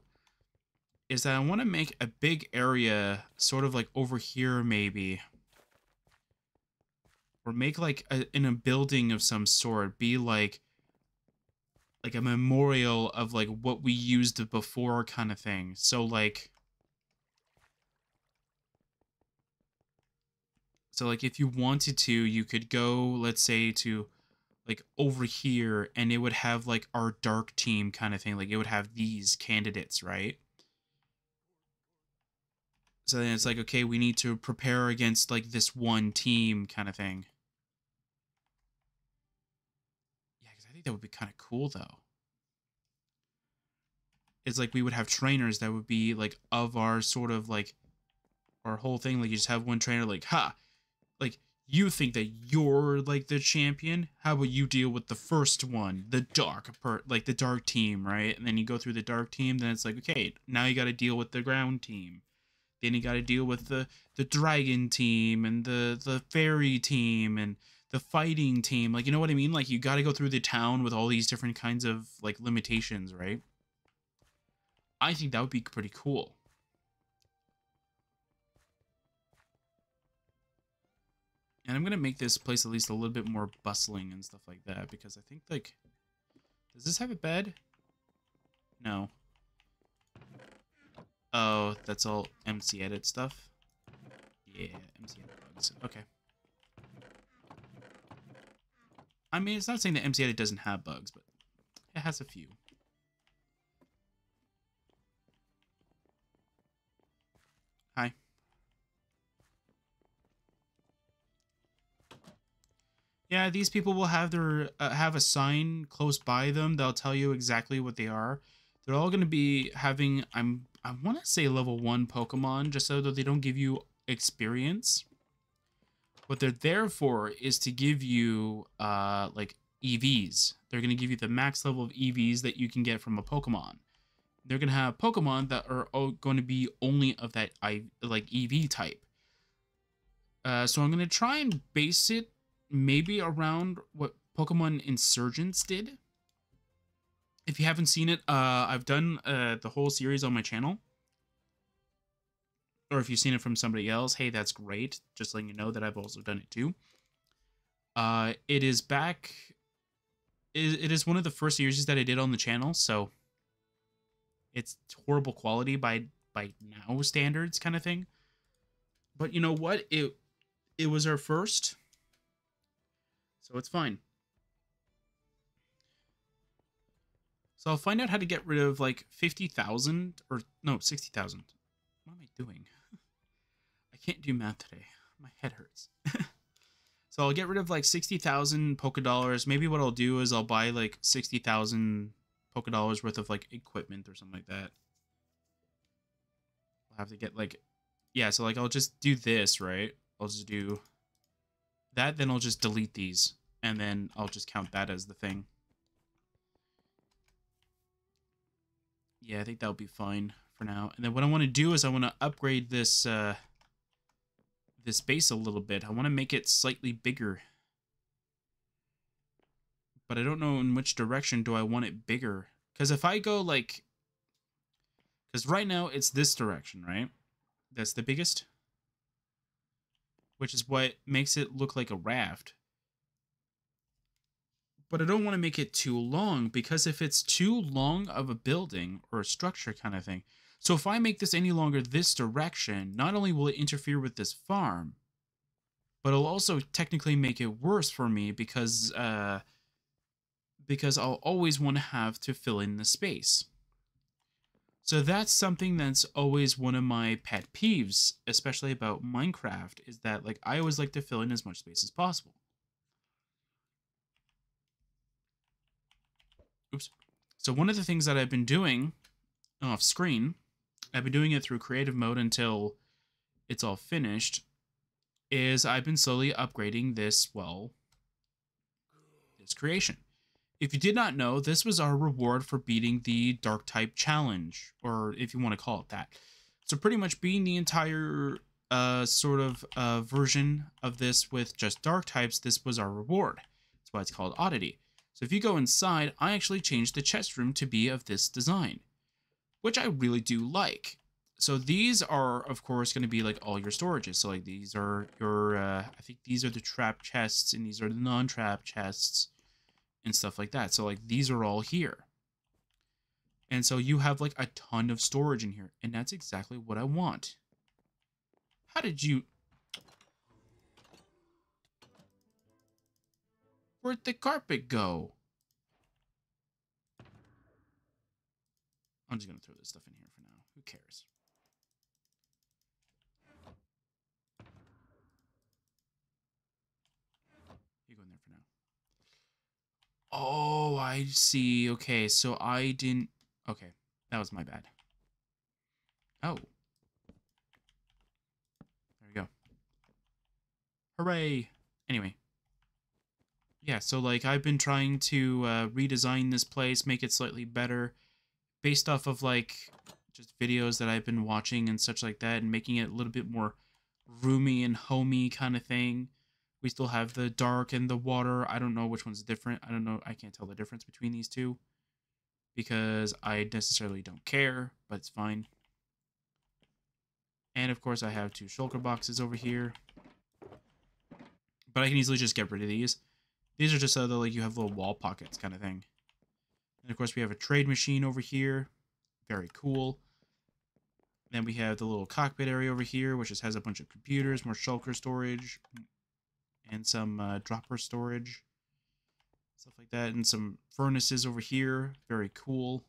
is that I want to make a big area sort of like over here maybe. Or make like in a building of some sort, be like a memorial of like what we used before kind of thing. So like if you wanted to, you could go, let's say, to like over here and it would have like our dark team kind of thing. Like it would have these candidates, right? So then it's like, okay, we need to prepare against like this one team kind of thing. Yeah, because I think that would be kind of cool though. It's like we would have trainers that would be like of our sort of like our whole thing. Like you just have one trainer like, ha, like you think that you're like the champion. How about you deal with the first one, the the dark team, right? And then you go through the dark team. Then it's like, okay, now you got to deal with the ground team. Then you got to deal with the dragon team and the fairy team and the fighting team. Like, you know what I mean? Like you got to go through the town with all these different kinds of like limitations, right? I think that would be pretty cool. And I'm going to make this place at least a little bit more bustling and stuff like that, because I think, like, does this have a bed? No. Oh, that's all MC Edit stuff? Yeah, MC Edit bugs. Okay. I mean, it's not saying that MC Edit doesn't have bugs, but it has a few. Hi. Yeah, these people will have their have a sign close by them that'll tell you exactly what they are. They're all going to be having I want to say level 1 Pokemon just so that they don't give you experience. What they're there for is to give you like EVs. They're going to give you the max level of EVs that you can get from a Pokemon. They're going to have Pokemon that are going to be only of that like EV type. So I'm going to try and base it maybe around what Pokemon Insurgents did. If you haven't seen it, I've done the whole series on my channel. Or if you've seen it from somebody else, hey, that's great. Just letting you know that I've also done it too. It is back. It is one of the first series that I did on the channel, so it's horrible quality by now standards, kind of thing. But you know what? It was our first, so it's fine. So I'll find out how to get rid of like 50,000 or no 60,000. What am I doing? I can't do math today. My head hurts. So I'll get rid of like 60,000 Poké Dollars. Maybe what I'll do is I'll buy like 60,000 Poké Dollars worth of like equipment or something like that. I'll have to get like, yeah, so like I'll just do this, right? I'll just do that, then I'll just delete these, and then I'll just count that as the thing. Yeah, I think that'll be fine for now. And then what I want to do is I want to upgrade this this base a little bit. I want to make it slightly bigger. But I don't know in which direction do I want it bigger. Because if I go like... Because right now it's this direction, right? That's the biggest. Which is what makes it look like a raft. But I don't want to make it too long, because if it's too long of a building or a structure kind of thing... So if I make this any longer this direction, not only will it interfere with this farm, but it'll also technically make it worse for me because I'll always want to have to fill in the space. So that's something that's always one of my pet peeves, especially about Minecraft, is that like I always like to fill in as much space as possible. Oops. So one of the things that I've been doing off screen, I've been doing it through creative mode until it's all finished, is I've been slowly upgrading this, well, this creation. If you did not know, this was our reward for beating the Dark type challenge, or if you want to call it that. So pretty much being the entire sort of version of this with just Dark types, this was our reward. That's why it's called Oddity. So if you go inside, I actually changed the chest room to be of this design, which I really do like. So these are, of course, going to be like all your storages. So like these are your, I think these are the trap chests, and these are the non-trap chests and stuff like that. So like these are all here. And so you have like a ton of storage in here, and that's exactly what I want. How did you... Where'd the carpet go? I'm just going to throw this stuff in here for now. Who cares? You go in there for now. Oh, I see. Okay, so I didn't... Okay, that was my bad. Oh. There we go. Hooray! Anyway. Yeah, so like I've been trying to redesign this place, make it slightly better, based off of like just videos that I've been watching and such like that, and making it a little bit more roomy and homey kind of thing. We still have the dark and the water. I don't know which one's different. I don't know. I can't tell the difference between these two because I necessarily don't care, but it's fine. And of course I have 2 shulker boxes over here, but I can easily just get rid of these. These are just so that like you have little wall pockets kind of thing. And of course we have a trade machine over here. Very cool. Then we have the little cockpit area over here, which just has a bunch of computers, more shulker storage, and some dropper storage. Stuff like that. And some furnaces over here. Very cool.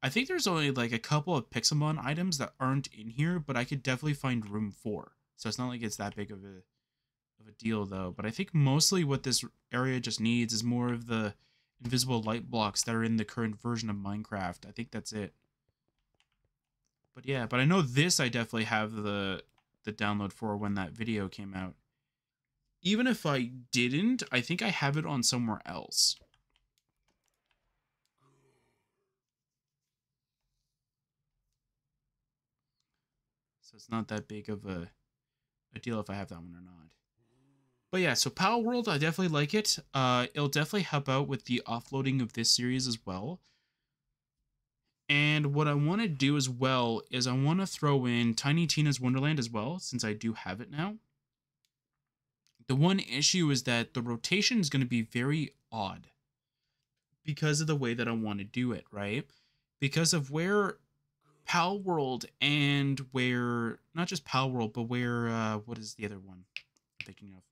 I think there's only like a couple of Pixelmon items that aren't in here, but I could definitely find room for. So it's not like it's that big of of a deal though. But I think mostly what this area just needs is more of the invisible light blocks that are in the current version of Minecraft. I think that's it. But yeah, but I know this I definitely have the download for when that video came out. Even if I didn't, I think I have it on somewhere else. So it's not that big of a deal if I have that one or not. But yeah, so Power World, I definitely like it. It'll definitely help out with the offloading of this series as well. And what I want to do as well is I want to throw in Tiny Tina's Wonderland as well, since I do have it now. The one issue is that the rotation is going to be very odd because of the way that I want to do it, right? Because of where Pal World and where, not just Pal World, but where, what is the other one I'm thinking of?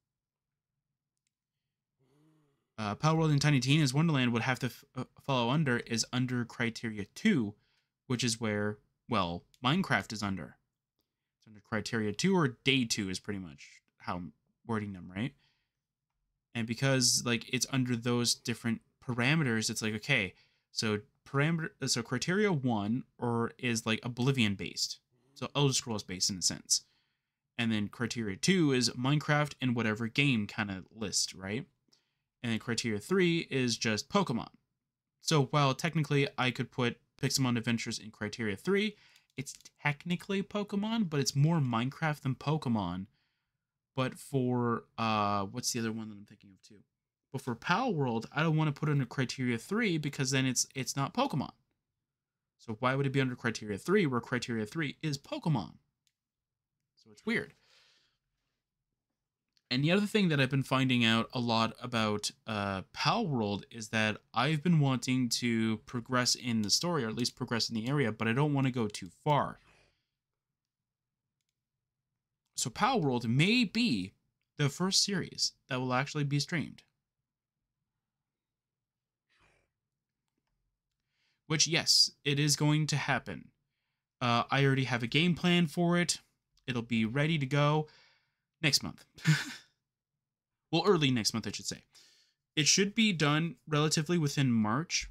Pal World and Tiny Tina's Wonderland would have to follow under is under Criteria 2, which is where, well, Minecraft is under. It's under Criteria 2 or Day 2 is pretty much how I'm wording them, right? And because, like, it's under those different parameters, it's like, okay, so Criteria 1 is like Oblivion based. So Elder Scrolls based in a sense. And then Criteria 2 is Minecraft and whatever game kind of list, right? And then Criteria 3 is just Pokemon. So while technically I could put Pixelmon Adventures in Criteria 3, it's technically Pokemon, but it's more Minecraft than Pokemon. But for, what's the other one that I'm thinking of too? But for Pal World, I don't want to put it under Criteria 3 because then it's not Pokemon. So why would it be under Criteria 3 where Criteria 3 is Pokemon? So it's weird. And the other thing that I've been finding out a lot about Pal World is that I've been wanting to progress in the story, or at least progress in the area, but I don't want to go too far. So Pal World may be the first series that will actually be streamed. Which, yes, it is going to happen. I already have a game plan for it. It'll be ready to go next month. Well, early next month, I should say. It should be done relatively within March.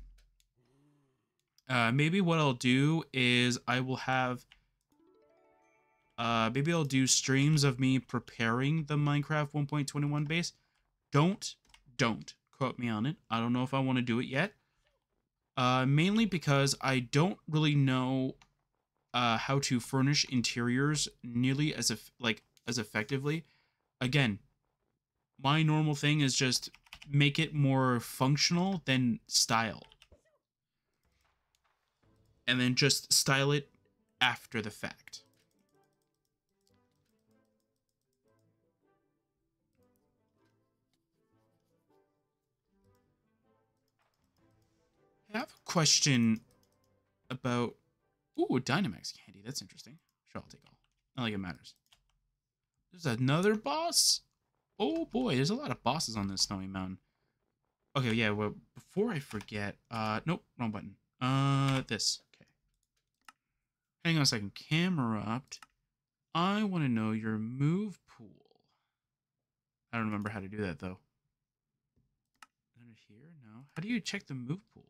Maybe what I'll do is I will have... maybe I'll do streams of me preparing the Minecraft 1.21 base. Don't quote me on it. I don't know if I want to do it yet. Mainly because I don't really know how to furnish interiors nearly as effectively. Again, my normal thing is just make it more functional than style. And then just style it after the fact. I have a question about... Ooh, Dynamax candy. That's interesting. Sure, I'll take all. Not like it matters. There's another boss? Oh boy, there's a lot of bosses on this snowy mountain. Okay, yeah, well, before I forget... nope, wrong button. This. Okay. Hang on a second. Camerupt. I want to know your move pool. I don't remember how to do that, though. Is it here? No. How do you check the move pool?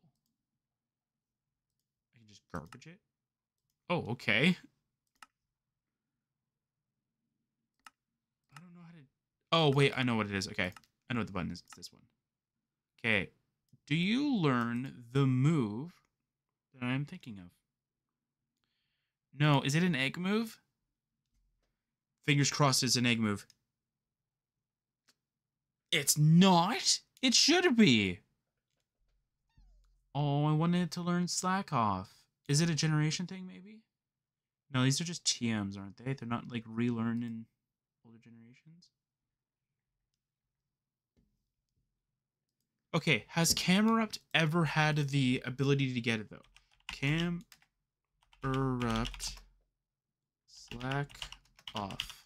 I can just garbage it? Oh, okay. I don't know how to... Oh, wait, I know what it is. Okay. I know what the button is. It's this one. Okay. Do you learn the move that I'm thinking of? No. Is it an egg move? Fingers crossed it's an egg move. It's not? It should be. Oh, I wanted to learn Slack Off. Is it a generation thing, maybe? No, these are just TMs, aren't they? They're not, like, relearned in older generations. Okay, has Camerupt ever had the ability to get it, though? Camerupt Slack Off.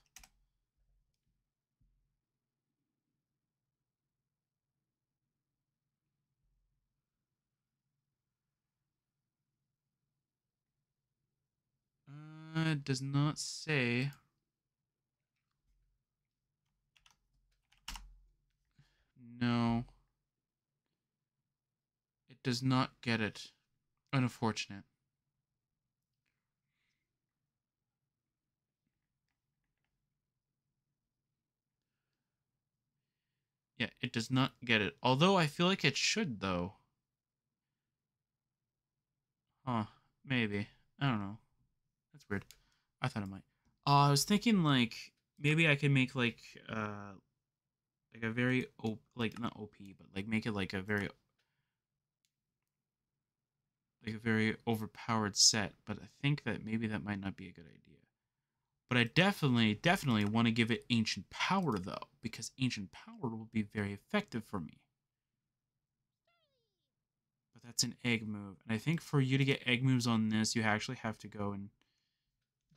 It does not say. No. It does not get it. Unfortunate. Yeah, it does not get it. Although I feel like it should, though. Huh. Maybe. I don't know. That's weird. I thought it might. I was thinking, like, maybe I can make, like a very, like, not OP, but, like, make it, like a very overpowered set. But I think that maybe that might not be a good idea. But I definitely want to give it Ancient Power, though, because Ancient Power will be very effective for me. But that's an egg move. And I think for you to get egg moves on this, you actually have to go and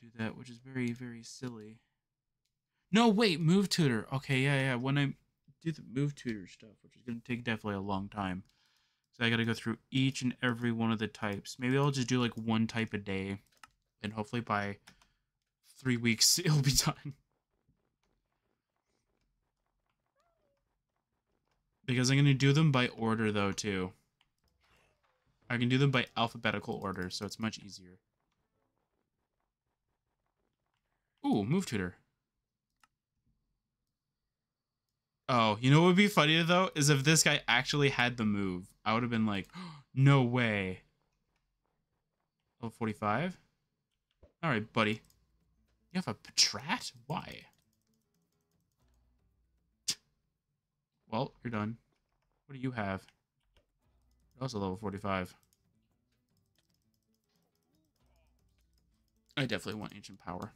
do that, which is very, very silly. No, wait, move tutor. Okay, yeah. When I do the move tutor stuff, which is going to take definitely a long time. So I got to go through each and every one of the types. Maybe I'll just do like one type a day. And hopefully by 3 weeks, it'll be done. Because I'm going to do them by order, though, too. I can do them by alphabetical order, so it's much easier. Ooh, move tutor. Oh, you know what would be funny, though? Is if this guy actually had the move. I would have been like, oh, no way. Level 45? Alright, buddy. You have a Patrat? Why? Well, you're done. What do you have? Also level 45. I definitely want Ancient Power.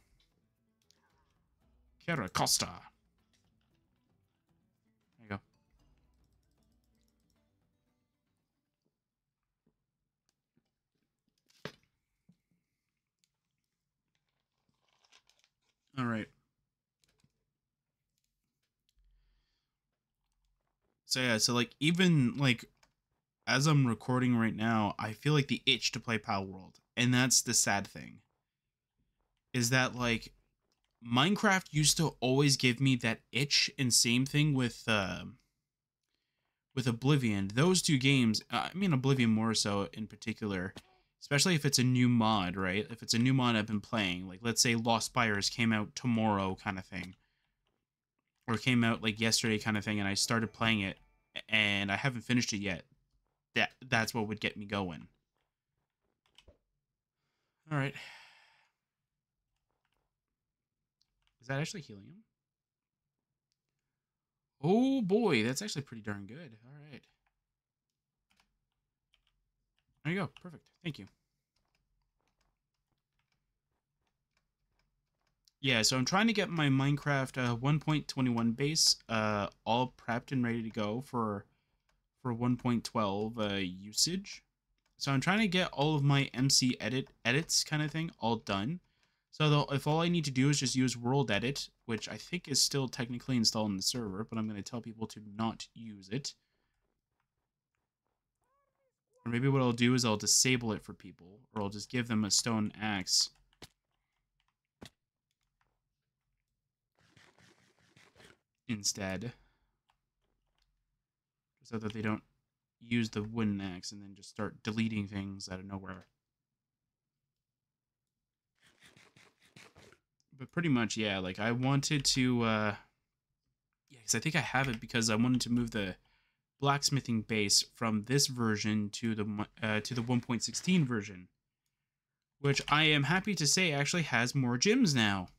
Kara Costa. There you go. Alright. So yeah, so like even like as I'm recording right now, I feel like the itch to play Pal World. And that's the sad thing. Is that like Minecraft used to always give me that itch, and same thing with Oblivion. Those two games, I mean Oblivion more so in particular, especially if it's a new mod, right? If it's a new mod I've been playing, like let's say Lost Spires came out tomorrow kind of thing, or came out like yesterday kind of thing, and I started playing it and I haven't finished it yet. That's what would get me going. All right. Is that actually healing him? Oh boy, that's actually pretty darn good. All right. There you go. Perfect. Thank you. Yeah, so I'm trying to get my Minecraft 1.21 base all prepped and ready to go for 1.12 usage. So I'm trying to get all of my MC edits kind of thing all done. So if all I need to do is just use World Edit, which I think is still technically installed in the server, but I'm going to tell people to not use it. Or maybe what I'll do is I'll disable it for people, or I'll just give them a stone axe. Instead. So that they don't use the wooden axe and then just start deleting things out of nowhere. But pretty much, yeah, like I wanted to, yeah, because I think I have it because I wanted to move the blacksmithing base from this version to the 1.16 version, which I am happy to say actually has more gyms now.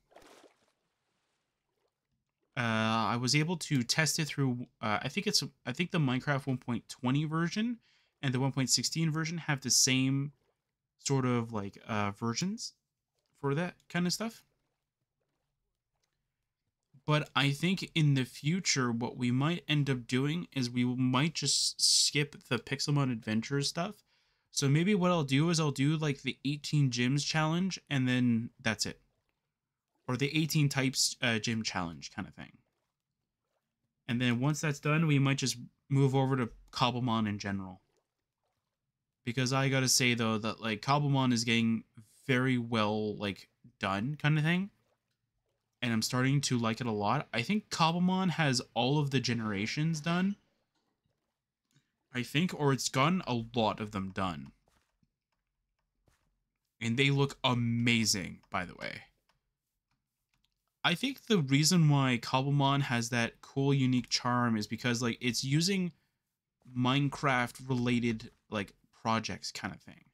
I was able to test it through. I think the Minecraft 1.20 version and the 1.16 version have the same sort of like versions for that kind of stuff. But I think in the future, what we might end up doing is we might just skip the Pixelmon Adventure stuff. So maybe what I'll do is I'll do like the 18 gyms challenge, and then that's it. Or the 18 types gym challenge kind of thing. And then once that's done, we might just move over to Cobblemon in general. Because I gotta say though that like Cobblemon is getting very well like done kind of thing. And I'm starting to like it a lot. I think Cobblemon has all of the generations done. I think, or it's gotten a lot of them done. And they look amazing, by the way. I think the reason why Cobblemon has that cool, unique charm is because like it's using Minecraft related like projects kind of thing.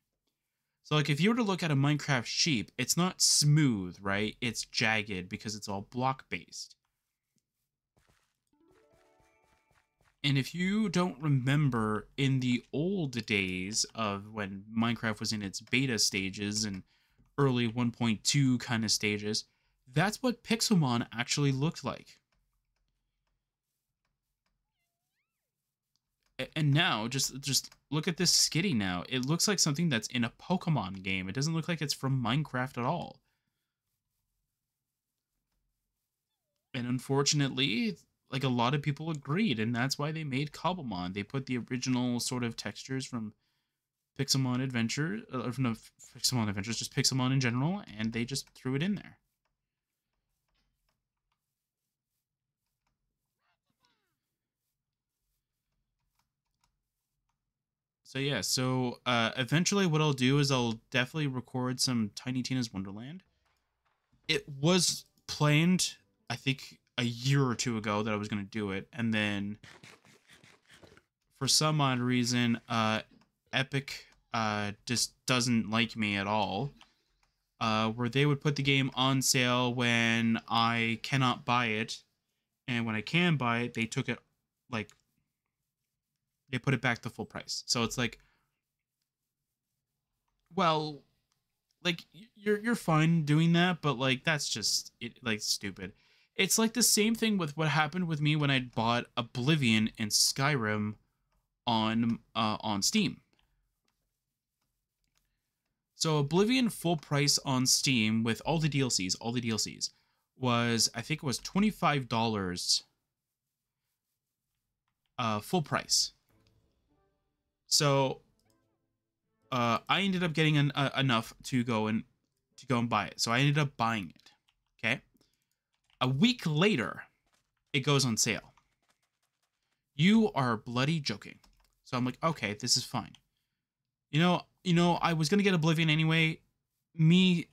So like if you were to look at a Minecraft sheep, it's not smooth, right? It's jagged because it's all block based. And if you don't remember in the old days of when Minecraft was in its beta stages and early 1.2 kind of stages, that's what Pixelmon actually looked like. And now just look at this skitty now. It looks like something that's in a Pokemon game. It doesn't look like it's from Minecraft at all. And unfortunately, like a lot of people agreed, and that's why they made Cobblemon. They put the original sort of textures from Pixelmon Adventure, from the Pixelmon Adventures, just Pixelmon in general, and they just threw it in there. So yeah, so eventually what I'll do is I'll definitely record some Tiny Tina's Wonderland. It was planned, I think, a year or two ago that I was going to do it, and then for some odd reason, Epic just doesn't like me at all. Where they would put the game on sale when I cannot buy it, and when I can buy it, they took it like they put it back to full price. So it's like, well, like you're fine doing that, but like that's just it, like stupid. It's like the same thing with what happened with me when I bought Oblivion and Skyrim on Steam. So Oblivion full price on Steam with all the DLCs was, I think it was $25 full price. So I ended up getting enough to go and buy it. So I ended up buying it. Okay. A week later, it goes on sale. You are bloody joking. So I'm like, okay, this is fine. You know, I was gonna get Oblivion anyway. Me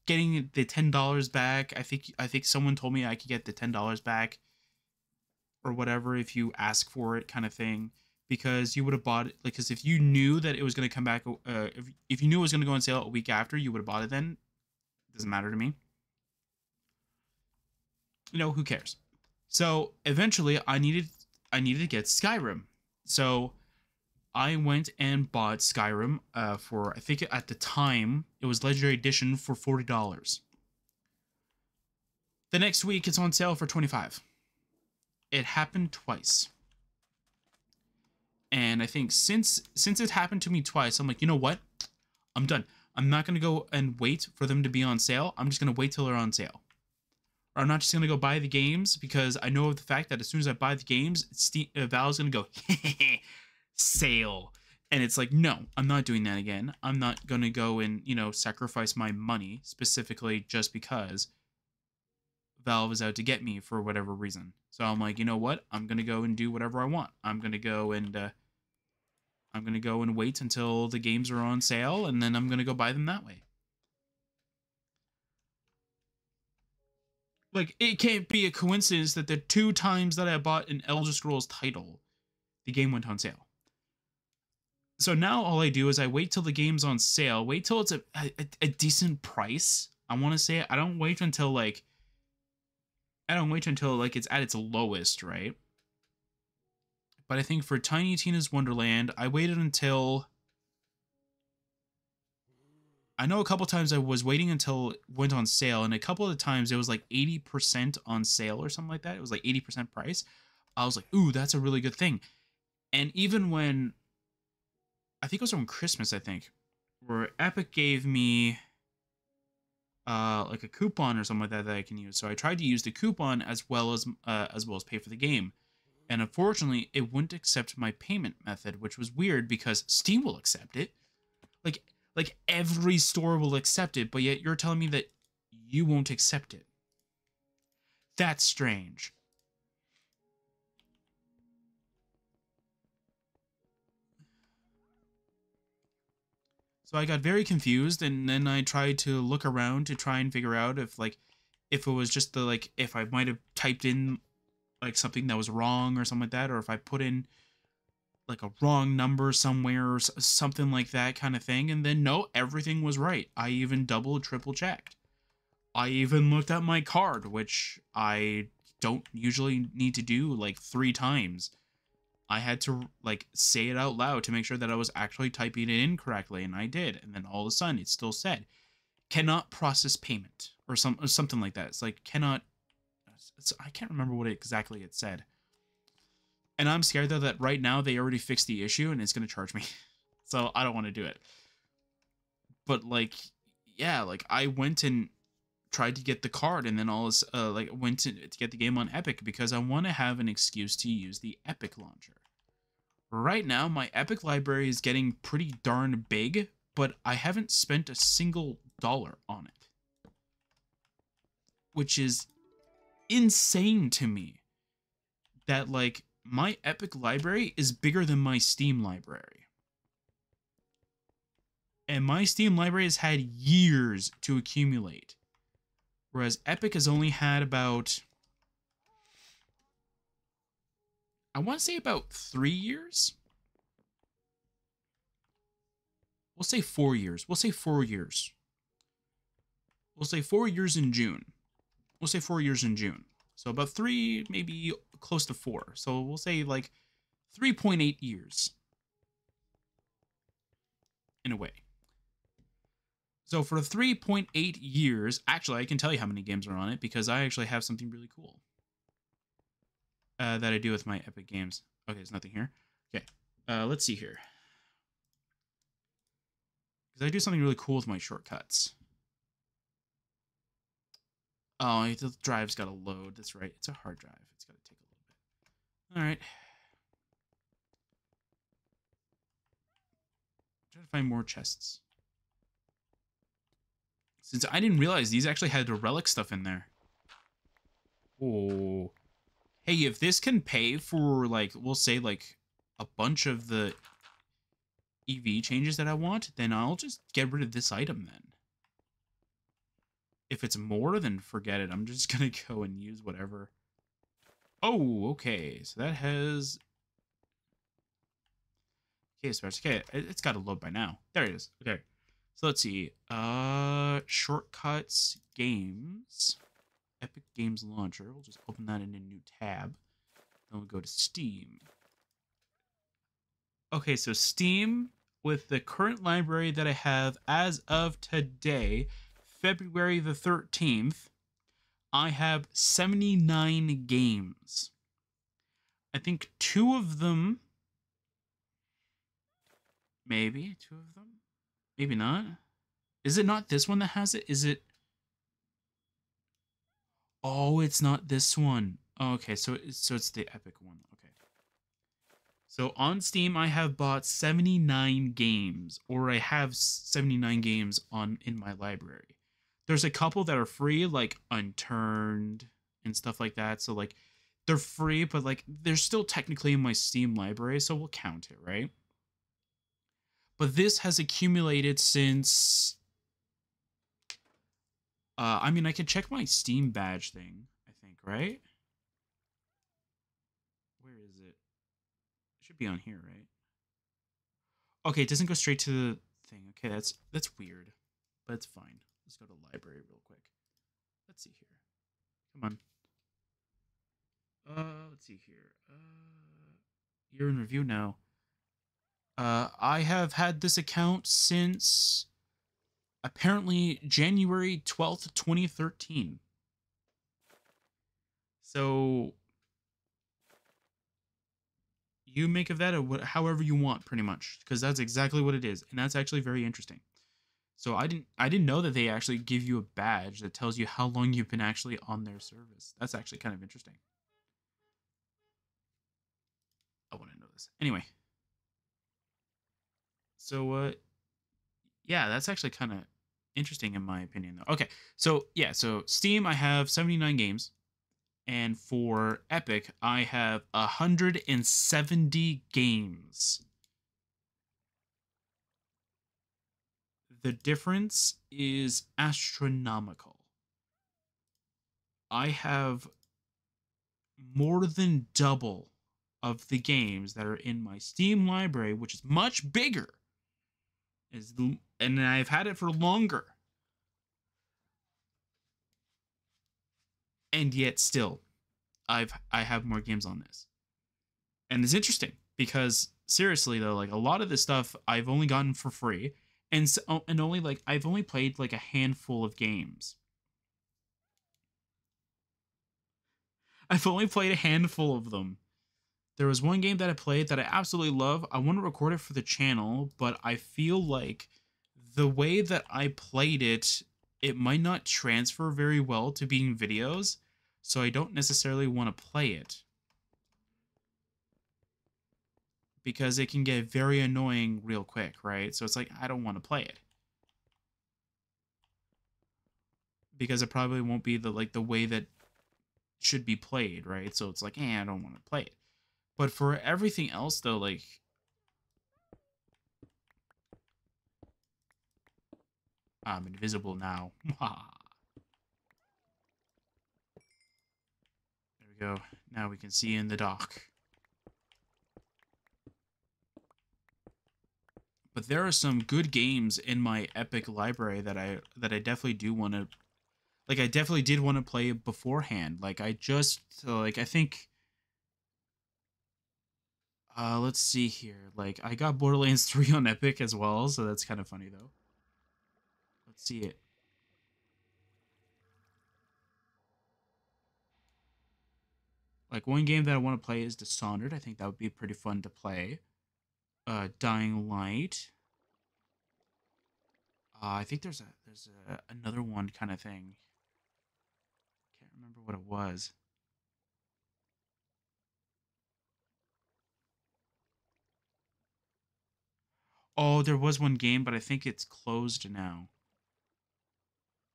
getting the $10 back. I think someone told me I could get the $10 back or whatever if you ask for it, kind of thing. Because you would have bought it, like, because if you knew that it was gonna come back, if you knew it was gonna go on sale a week after, you would have bought it then. Doesn't matter to me. You know, who cares? So eventually, I needed to get Skyrim. So I went and bought Skyrim for, I think at the time it was Legendary Edition for $40. The next week it's on sale for $25. It happened twice. And I think since it happened to me twice, I'm like, you know what? I'm done. I'm not going to go and wait for them to be on sale. I'm just going to wait till they're on sale. Or I'm not just going to go buy the games because I know of the fact that as soon as I buy the games, Valve's going to go, sale. And it's like, no, I'm not doing that again. I'm not going to go and, you know, sacrifice my money specifically just because Valve is out to get me for whatever reason. So I'm like, you know what? I'm going to go and do whatever I want. I'm going to go and wait until the games are on sale, and then I'm going to go buy them that way. Like, it can't be a coincidence that the 2 times that I bought an Elder Scrolls title, the game went on sale. So now all I do is I wait till the game's on sale, wait till it's a decent price. I want to say I don't wait until like it's at its lowest, right? But I think for Tiny Tina's Wonderland, I waited until, I know a couple times I was waiting until it went on sale, and a couple of the times it was like 80% on sale or something like that. It was like 80% price. I was like, ooh, that's a really good thing. And even when, I think it was on Christmas, I think, where Epic gave me like a coupon or something like that I can use. So I tried to use the coupon as well as pay for the game. And unfortunately, it wouldn't accept my payment method, which was weird because Steam will accept it. Like every store will accept it, but yet you're telling me that you won't accept it. That's strange. So I got very confused, and then I tried to look around to try and figure out if it was just if I might have typed in like something that was wrong or something like that, or if I put in like a wrong number somewhere or something like that kind of thing. And then no, everything was right. I even double, triple checked. I even looked at my card, which I don't usually need to do like 3 times. I had to like say it out loud to make sure that I was actually typing it in correctly, and I did. And then all of a sudden it still said cannot process payment or something like that. It's like cannot. I can't remember what exactly it said. And I'm scared though that right now they already fixed the issue and it's gonna charge me, so I don't want to do it. But like, yeah, like I went and tried to get the card, and then all this went to get the game on Epic because I want to have an excuse to use the Epic launcher. Right now, my Epic library is getting pretty darn big, but I haven't spent a single dollar on it, which is insane to me. That like my Epic library is bigger than my Steam library. And my Steam library has had years to accumulate. Whereas Epic has only had about, I want to say about 3 years. We'll say 4 years. We'll say 4 years. We'll say 4 years in June. We'll say 4 years in June. So about 3, maybe close to 4. So we'll say like 3.8 years. In a way. So for 3.8 years, actually I can tell you how many games are on it because I actually have something really cool that I do with my Epic games. Okay, there's nothing here. Okay, let's see here. Because I do something really cool with my shortcuts. Oh, the drive's got to load. That's right. It's a hard drive. It's got to take a little bit. All right. Trying to find more chests. Since I didn't realize these actually had the relic stuff in there. Oh. Hey, if this can pay for, like, we'll say, like, a bunch of the EV changes that I want, then I'll just get rid of this item then. If it's more, then forget it. I'm just gonna go and use whatever. Oh, okay. So that has... Okay, so okay, it's got to load by now. There it is. Okay. So let's see. Shortcuts, games, Epic Games Launcher. We'll just open that in a new tab. Then we'll go to Steam. Okay, so Steam, with the current library that I have as of today, February the 13th, I have 79 games. I think 2 of them, maybe 2 of them, maybe not. Is it not this one that has it? Is it? Oh, it's not this one. Okay, so it's the Epic one. Okay. So on Steam, I have bought 79 games, or I have 79 games in my library. There's a couple that are free, like Unturned and stuff like that. So like, they're free, but like they're still technically in my Steam library, so we'll count it, right? But this has accumulated since. I mean, I could check my Steam badge thing, I think, right? Where is it? It should be on here, right? Okay, it doesn't go straight to the thing. Okay, that's weird, but it's fine. Let's go to library real quick. Let's see here. Come on. Let's see here. Year in review now. I have had this account since apparently January 12th, 2013. So you make of that however you want, pretty much, because that's exactly what it is, and that's actually very interesting. So I didn't know that they actually give you a badge that tells you how long you've been actually on their service. That's actually kind of interesting. I want to know this. Anyway. So yeah, that's actually kind of interesting in my opinion though. Okay. So yeah, so Steam I have 79 games, and for Epic I have 170 games. The difference is astronomical. I have more than double of the games that are in my Steam library, which is much bigger. And I've had it for longer. And yet still, I have more games on this. And it's interesting because seriously though, like a lot of this stuff I've only gotten for free, and only like I've only played like a handful of games. I've only played a handful of them. There was one game that I played that I absolutely love. I want to record it for the channel, but I feel like the way that I played it, it might not transfer very well to being videos, so I don't necessarily want to play it. Because it can get very annoying real quick, right? So it's like, I don't want to play it. Because it probably won't be the way that should be played, right? So it's like, I don't want to play it. But for everything else, though, like... I'm invisible now. There we go. Now we can see in the dock. But there are some good games in my Epic library that I definitely do want to... Like, I definitely did want to play beforehand. Like, I think... let's see here. Like, I got Borderlands 3 on Epic as well, so that's kind of funny, though. Let's see it. Like, one game that I want to play is Dishonored. I think that would be pretty fun to play. Dying Light. I think there's another one kind of thing. Can't remember what it was. Oh, there was one game, but I think it's closed now.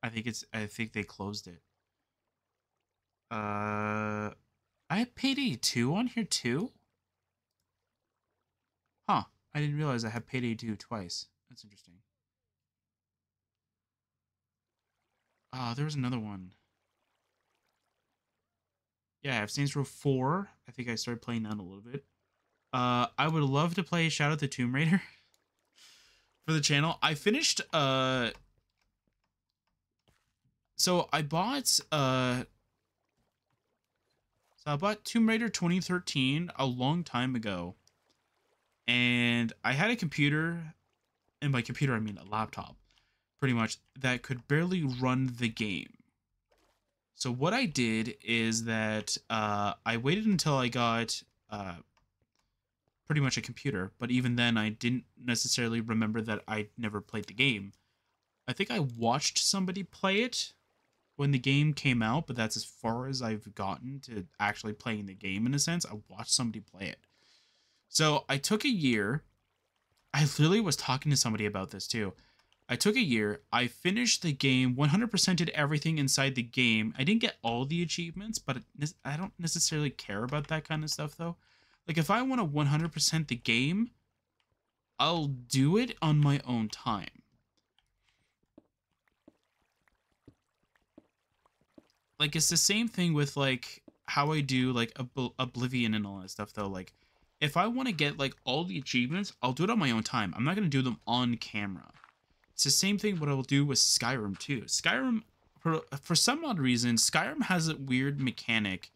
I think they closed it. I have Payday 2 on here too? Huh. I didn't realize I have Payday 2 twice. That's interesting. There was another one. Yeah, I have Saints Row 4. I think I started playing that a little bit. I would love to play Shadow of the Tomb Raider for the channel. I finished so I bought Tomb Raider 2013 a long time ago. And I had a computer, and by computer I mean a laptop, pretty much, that could barely run the game. So what I did is that I waited until I got pretty much a computer, but even then I didn't necessarily remember that I never played the game. I think I watched somebody play it when the game came out, but that's as far as I've gotten to actually playing the game in a sense. I watched somebody play it. So I took a year. I literally was talking to somebody about this too. I took a year. I finished the game, 100%ed everything inside the game. I didn't get all the achievements, but I don't necessarily care about that kind of stuff though. Like if I want to 100% the game, I'll do it on my own time. Like it's the same thing with like how I do like Oblivion and all that stuff though. Like if I want to get like all the achievements, I'll do it on my own time. I'm not going to do them on camera. It's the same thing what I will do with Skyrim too. Skyrim, for some odd reason, Skyrim has a weird mechanic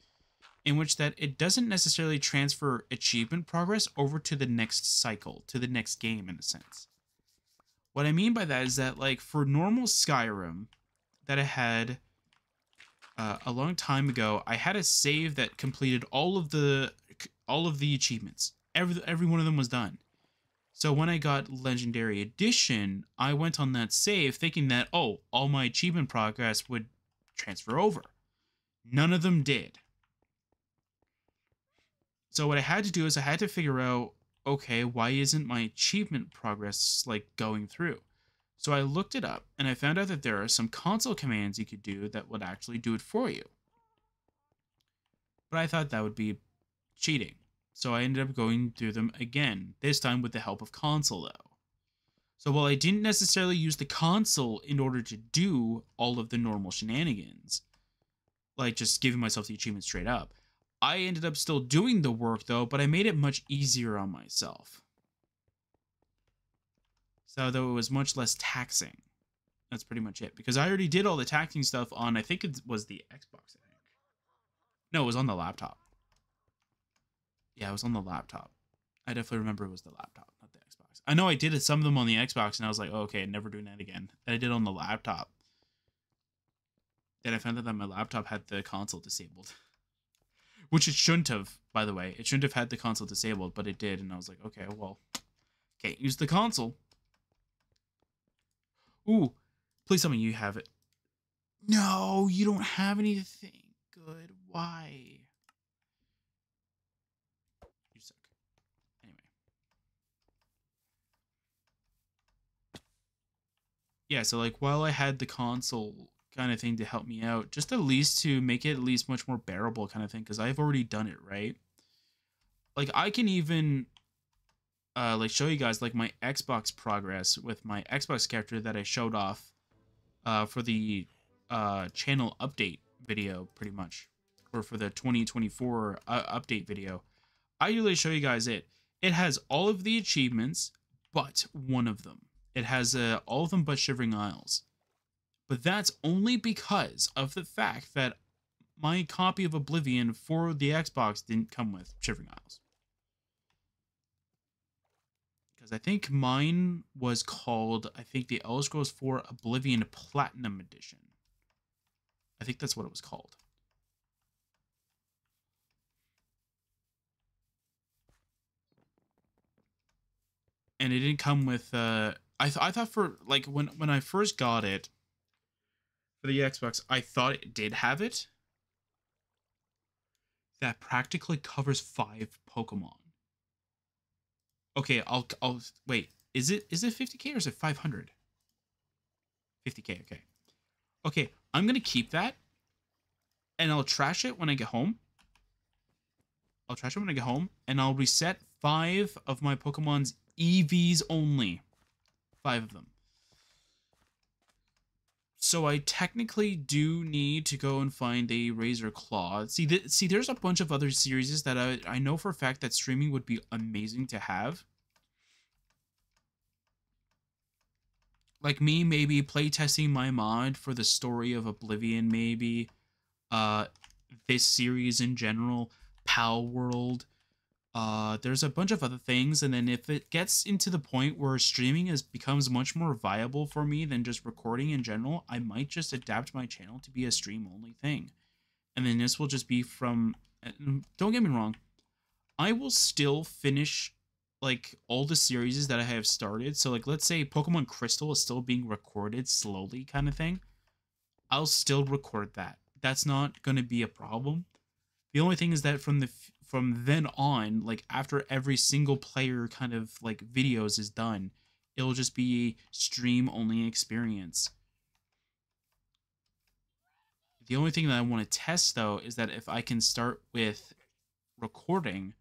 in which that it doesn't necessarily transfer achievement progress over to the next cycle, to the next game in a sense. What I mean by that is that like for normal Skyrim that I had a long time ago, I had a save that completed all of the achievements. Every one of them was done. So when I got Legendary Edition, I went on that save thinking that, oh, all my achievement progress would transfer over. None of them did. So what I had to do is I had to figure out, okay, why isn't my achievement progress like going through? So I looked it up and I found out that there are some console commands you could do that would actually do it for you. But I thought that would be cheating. So I ended up going through them again, this time with the help of console though. So while I didn't necessarily use the console in order to do all of the normal shenanigans, like just giving myself the achievement straight up, I ended up still doing the work though, but I made it much easier on myself. So though it was much less taxing. That's pretty much it. Because I already did all the taxing stuff on, I think it was the Xbox, I think. No, it was on the laptop. Yeah, it was on the laptop. I definitely remember it was the laptop, not the Xbox. I know I did some of them on the Xbox, and I was like, oh, okay, never doing that again. And I did on the laptop. Then I found out that my laptop had the console disabled. Which it shouldn't have, by the way. It shouldn't have had the console disabled, but it did. And I was like, okay, well, can't use the console. Ooh, please tell me you have it. No, you don't have anything good. Why? You suck. Anyway. Yeah, so like while I had the console kind of thing to help me out, just at least to make it at least much more bearable kind of thing, because I've already done it, right? Like I can even like show you guys like my Xbox progress with my Xbox character that I showed off for the channel update video, pretty much, or for the 2024 update video. I usually show you guys it. It has all of the achievements, but one of them. It has all of them but Shivering Isles. But that's only because of the fact that my copy of Oblivion for the Xbox didn't come with Shivering Isles. Because I think mine was called, I think the Elder Scrolls 4 Oblivion Platinum Edition. I think that's what it was called. And it didn't come with, I thought for, like, when I first got it for the Xbox, I thought it did have it. That practically covers 5 Pokemon. Okay, I'll wait. Is it 50k or is it 500? 50k, okay. Okay, I'm going to keep that and I'll trash it when I get home. I'll trash it when I get home and I'll reset 5 of my Pokemon's EVs only. 5 of them. So I technically do need to go and find a Razor Claw. See, there's a bunch of other series that I know for a fact that streaming would be amazing to have. Like me, maybe playtesting my mod for the story of Oblivion, maybe. This series in general, Pal World. There's a bunch of other things, and then if it gets into the point where streaming becomes much more viable for me than just recording in general, I might just adapt my channel to be a stream-only thing. And then this will just be from... Don't get me wrong, I will still finish like all the series that I have started. So like let's say Pokemon Crystal is still being recorded slowly kind of thing. I'll still record that. That's not going to be a problem. The only thing is that from then on, like after every single player kind of like videos is done, it'll just be a stream only experience. The only thing that I want to test though is that if I can start with recording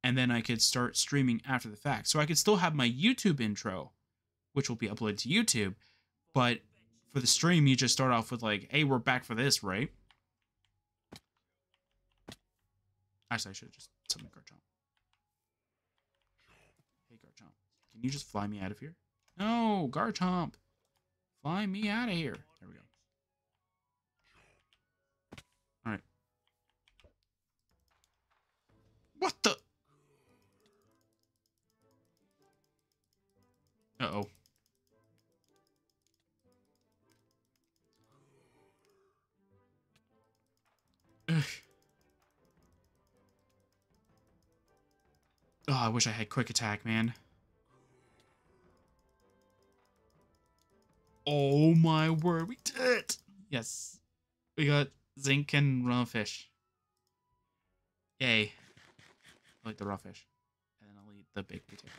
and then I could start streaming after the fact. So I could still have my YouTube intro, which will be uploaded to YouTube, but for the stream, you just start off with like, hey, we're back for this, right? Actually, I should have just summoned Garchomp. Hey, Garchomp, can you just fly me out of here? No, Garchomp, fly me out of here. There we go. All right. What the? Uh-oh. Oh, I wish I had quick attack, man. Oh my word, we did it! Yes. We got zinc and raw fish. Yay. I like the raw fish. And then I'll eat the baked potato.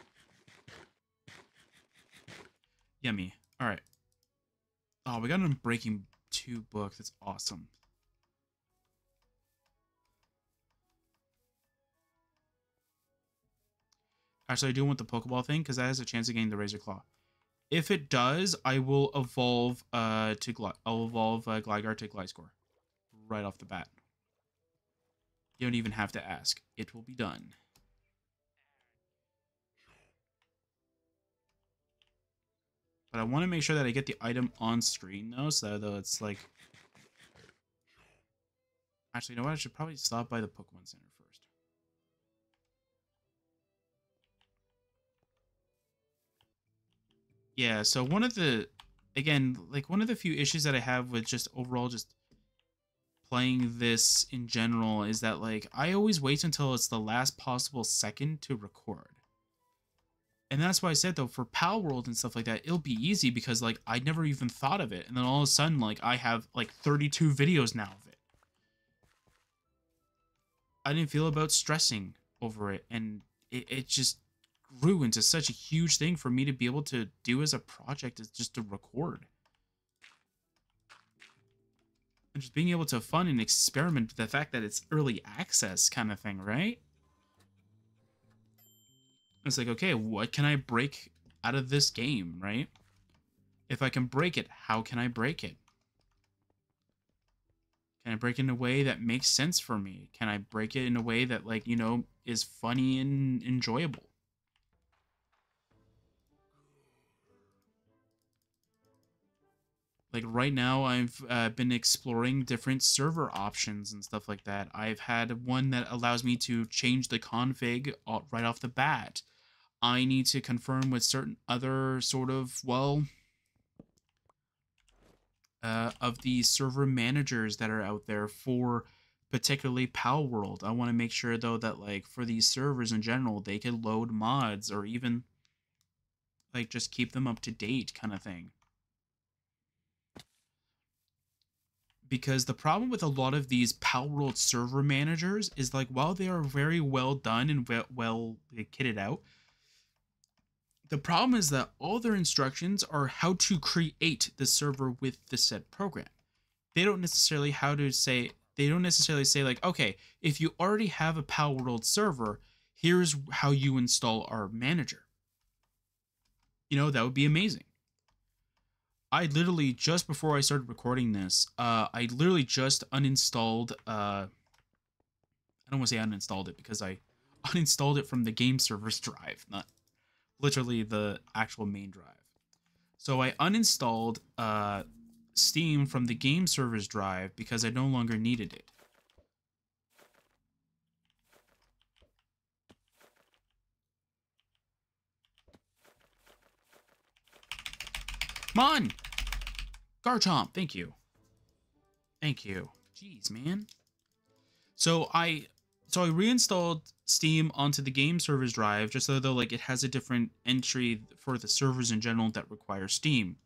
Yummy. Alright. Oh, we got an Unbreaking 2 book. That's awesome. Actually, I do want the Pokeball thing, because that has a chance of getting the Razor Claw. If it does, I will evolve I'll evolve Gligar to Gliscor right off the bat. You don't even have to ask. It will be done. But I want to make sure that I get the item on screen though, so though it's like. Actually, you know what? I should probably stop by the Pokemon Center first. Yeah, so one of the, again, like one of the few issues that I have with just overall just playing this in general is that like I always wait until it's the last possible second to record. And that's why I said though, for Pal World and stuff like that, it'll be easy because like I never even thought of it. And then all of a sudden, like I have like 32 videos now of it. I didn't feel about stressing over it, and it just grew into such a huge thing for me to be able to do as a project, is just to record. And just being able to fun and experiment with the fact that it's early access kind of thing, right? It's like, okay, what can I break out of this game, right? If I can break it, how can I break it? Can I break it in a way that makes sense for me? Can I break it in a way that, like, you know, is funny and enjoyable? Like right now, I've been exploring different server options and stuff like that. I've had one that allows me to change the config right off the bat. I need to confirm with certain other sort of, well, of the server managers that are out there for particularly Pal World. I want to make sure though that like for these servers in general, they can load mods or even like just keep them up to date kind of thing. Because the problem with a lot of these Pal World server managers is like while they are very well done and well kitted out, the problem is that all their instructions are how to create the server with the said program. They don't necessarily say like, okay, if you already have a Pal World server, here's how you install our manager. You know, that would be amazing. I literally, just before I started recording this, I literally just uninstalled, I don't want to say uninstalled it because I uninstalled it from the game server's drive, not literally the actual main drive. So I uninstalled Steam from the game server's drive because I no longer needed it. Come on! Garchomp, thank you. Thank you. Jeez, man. So I reinstalled Steam onto the game server's drive just so though like it has a different entry for the servers in general that require Steam.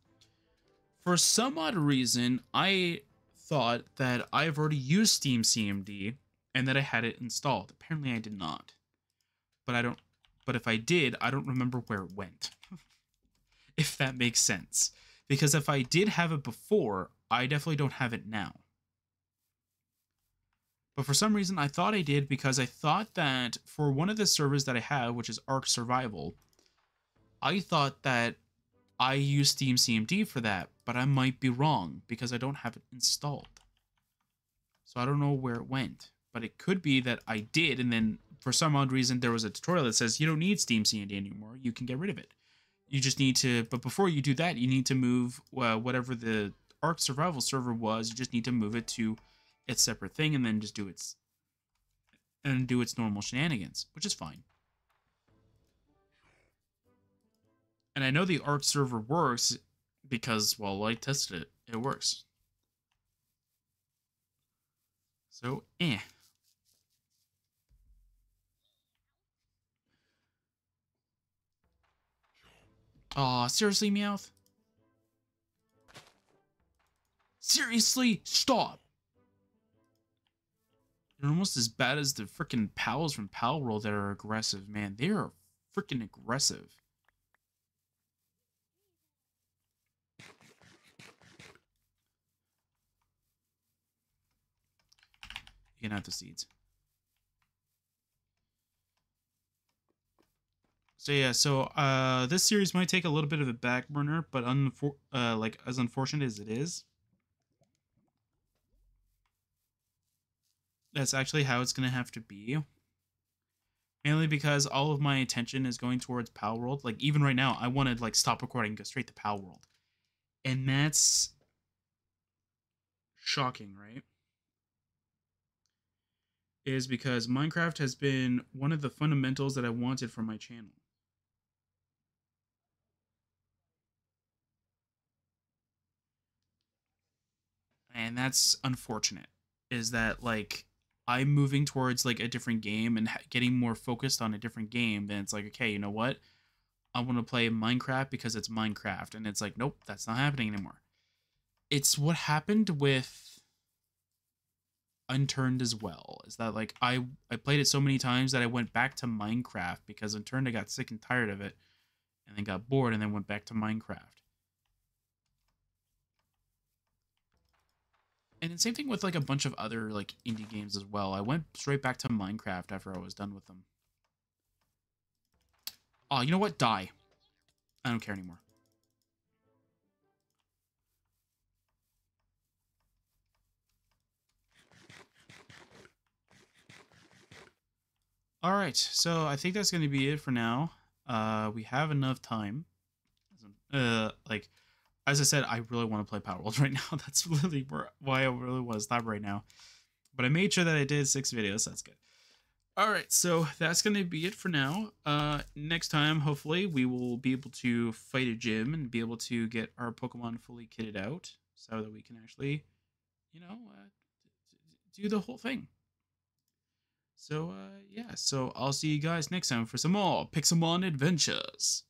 For some odd reason, I thought that I've already used Steam CMD and that I had it installed. Apparently I did not. But if I did, I don't remember where it went. If that makes sense. Because if I did have it before, I definitely don't have it now. But for some reason, I thought I did because I thought that for one of the servers that I have, which is Ark Survival, I thought that I used Steam CMD for that, but I might be wrong because I don't have it installed. So I don't know where it went. But it could be that I did, and then for some odd reason, there was a tutorial that says you don't need Steam CMD anymore. You can get rid of it. You just need to, but before you do that, you need to move whatever the Ark Survival server was. You just need to move it to its separate thing, and then just do its normal shenanigans, which is fine. And I know the Ark server works because, well, I tested it. It works. So, Aw, seriously, Meowth? Seriously? Stop! They're almost as bad as the freaking pals from Pal World that are aggressive, man. They are freaking aggressive. You can have the seeds. So yeah, this series might take a little bit of a back burner, but like as unfortunate as it is, that's actually how it's gonna have to be. Mainly because all of my attention is going towards Pal World. Like even right now, I want to like stop recording and go straight to Pal World, and that's shocking, right? Is because Minecraft has been one of the fundamentals that I wanted for my channel. And that's unfortunate. Is that like I'm moving towards like a different game and getting more focused on a different game, then it's like, okay, you know what? I want to play Minecraft because it's Minecraft. And it's like, nope, that's not happening anymore. It's what happened with Unturned as well. Is that like I played it so many times that I went back to Minecraft because Unturned I got sick and tired of it and then got bored and then went back to Minecraft. And the same thing with like a bunch of other like indie games as well. I went straight back to Minecraft after I was done with them. Oh, you know what? Die. I don't care anymore. All right, so I think that's going to be it for now. We have enough time. Like as I said, I really want to play Power World right now. That's really why I really want to stop right now. But I made sure that I did 6 videos. So that's good. All right, so that's going to be it for now. Next time, hopefully, we will be able to fight a gym and be able to get our Pokemon fully kitted out so that we can actually, you know, do the whole thing. So, yeah, so I'll see you guys next time for some more Pixelmon adventures.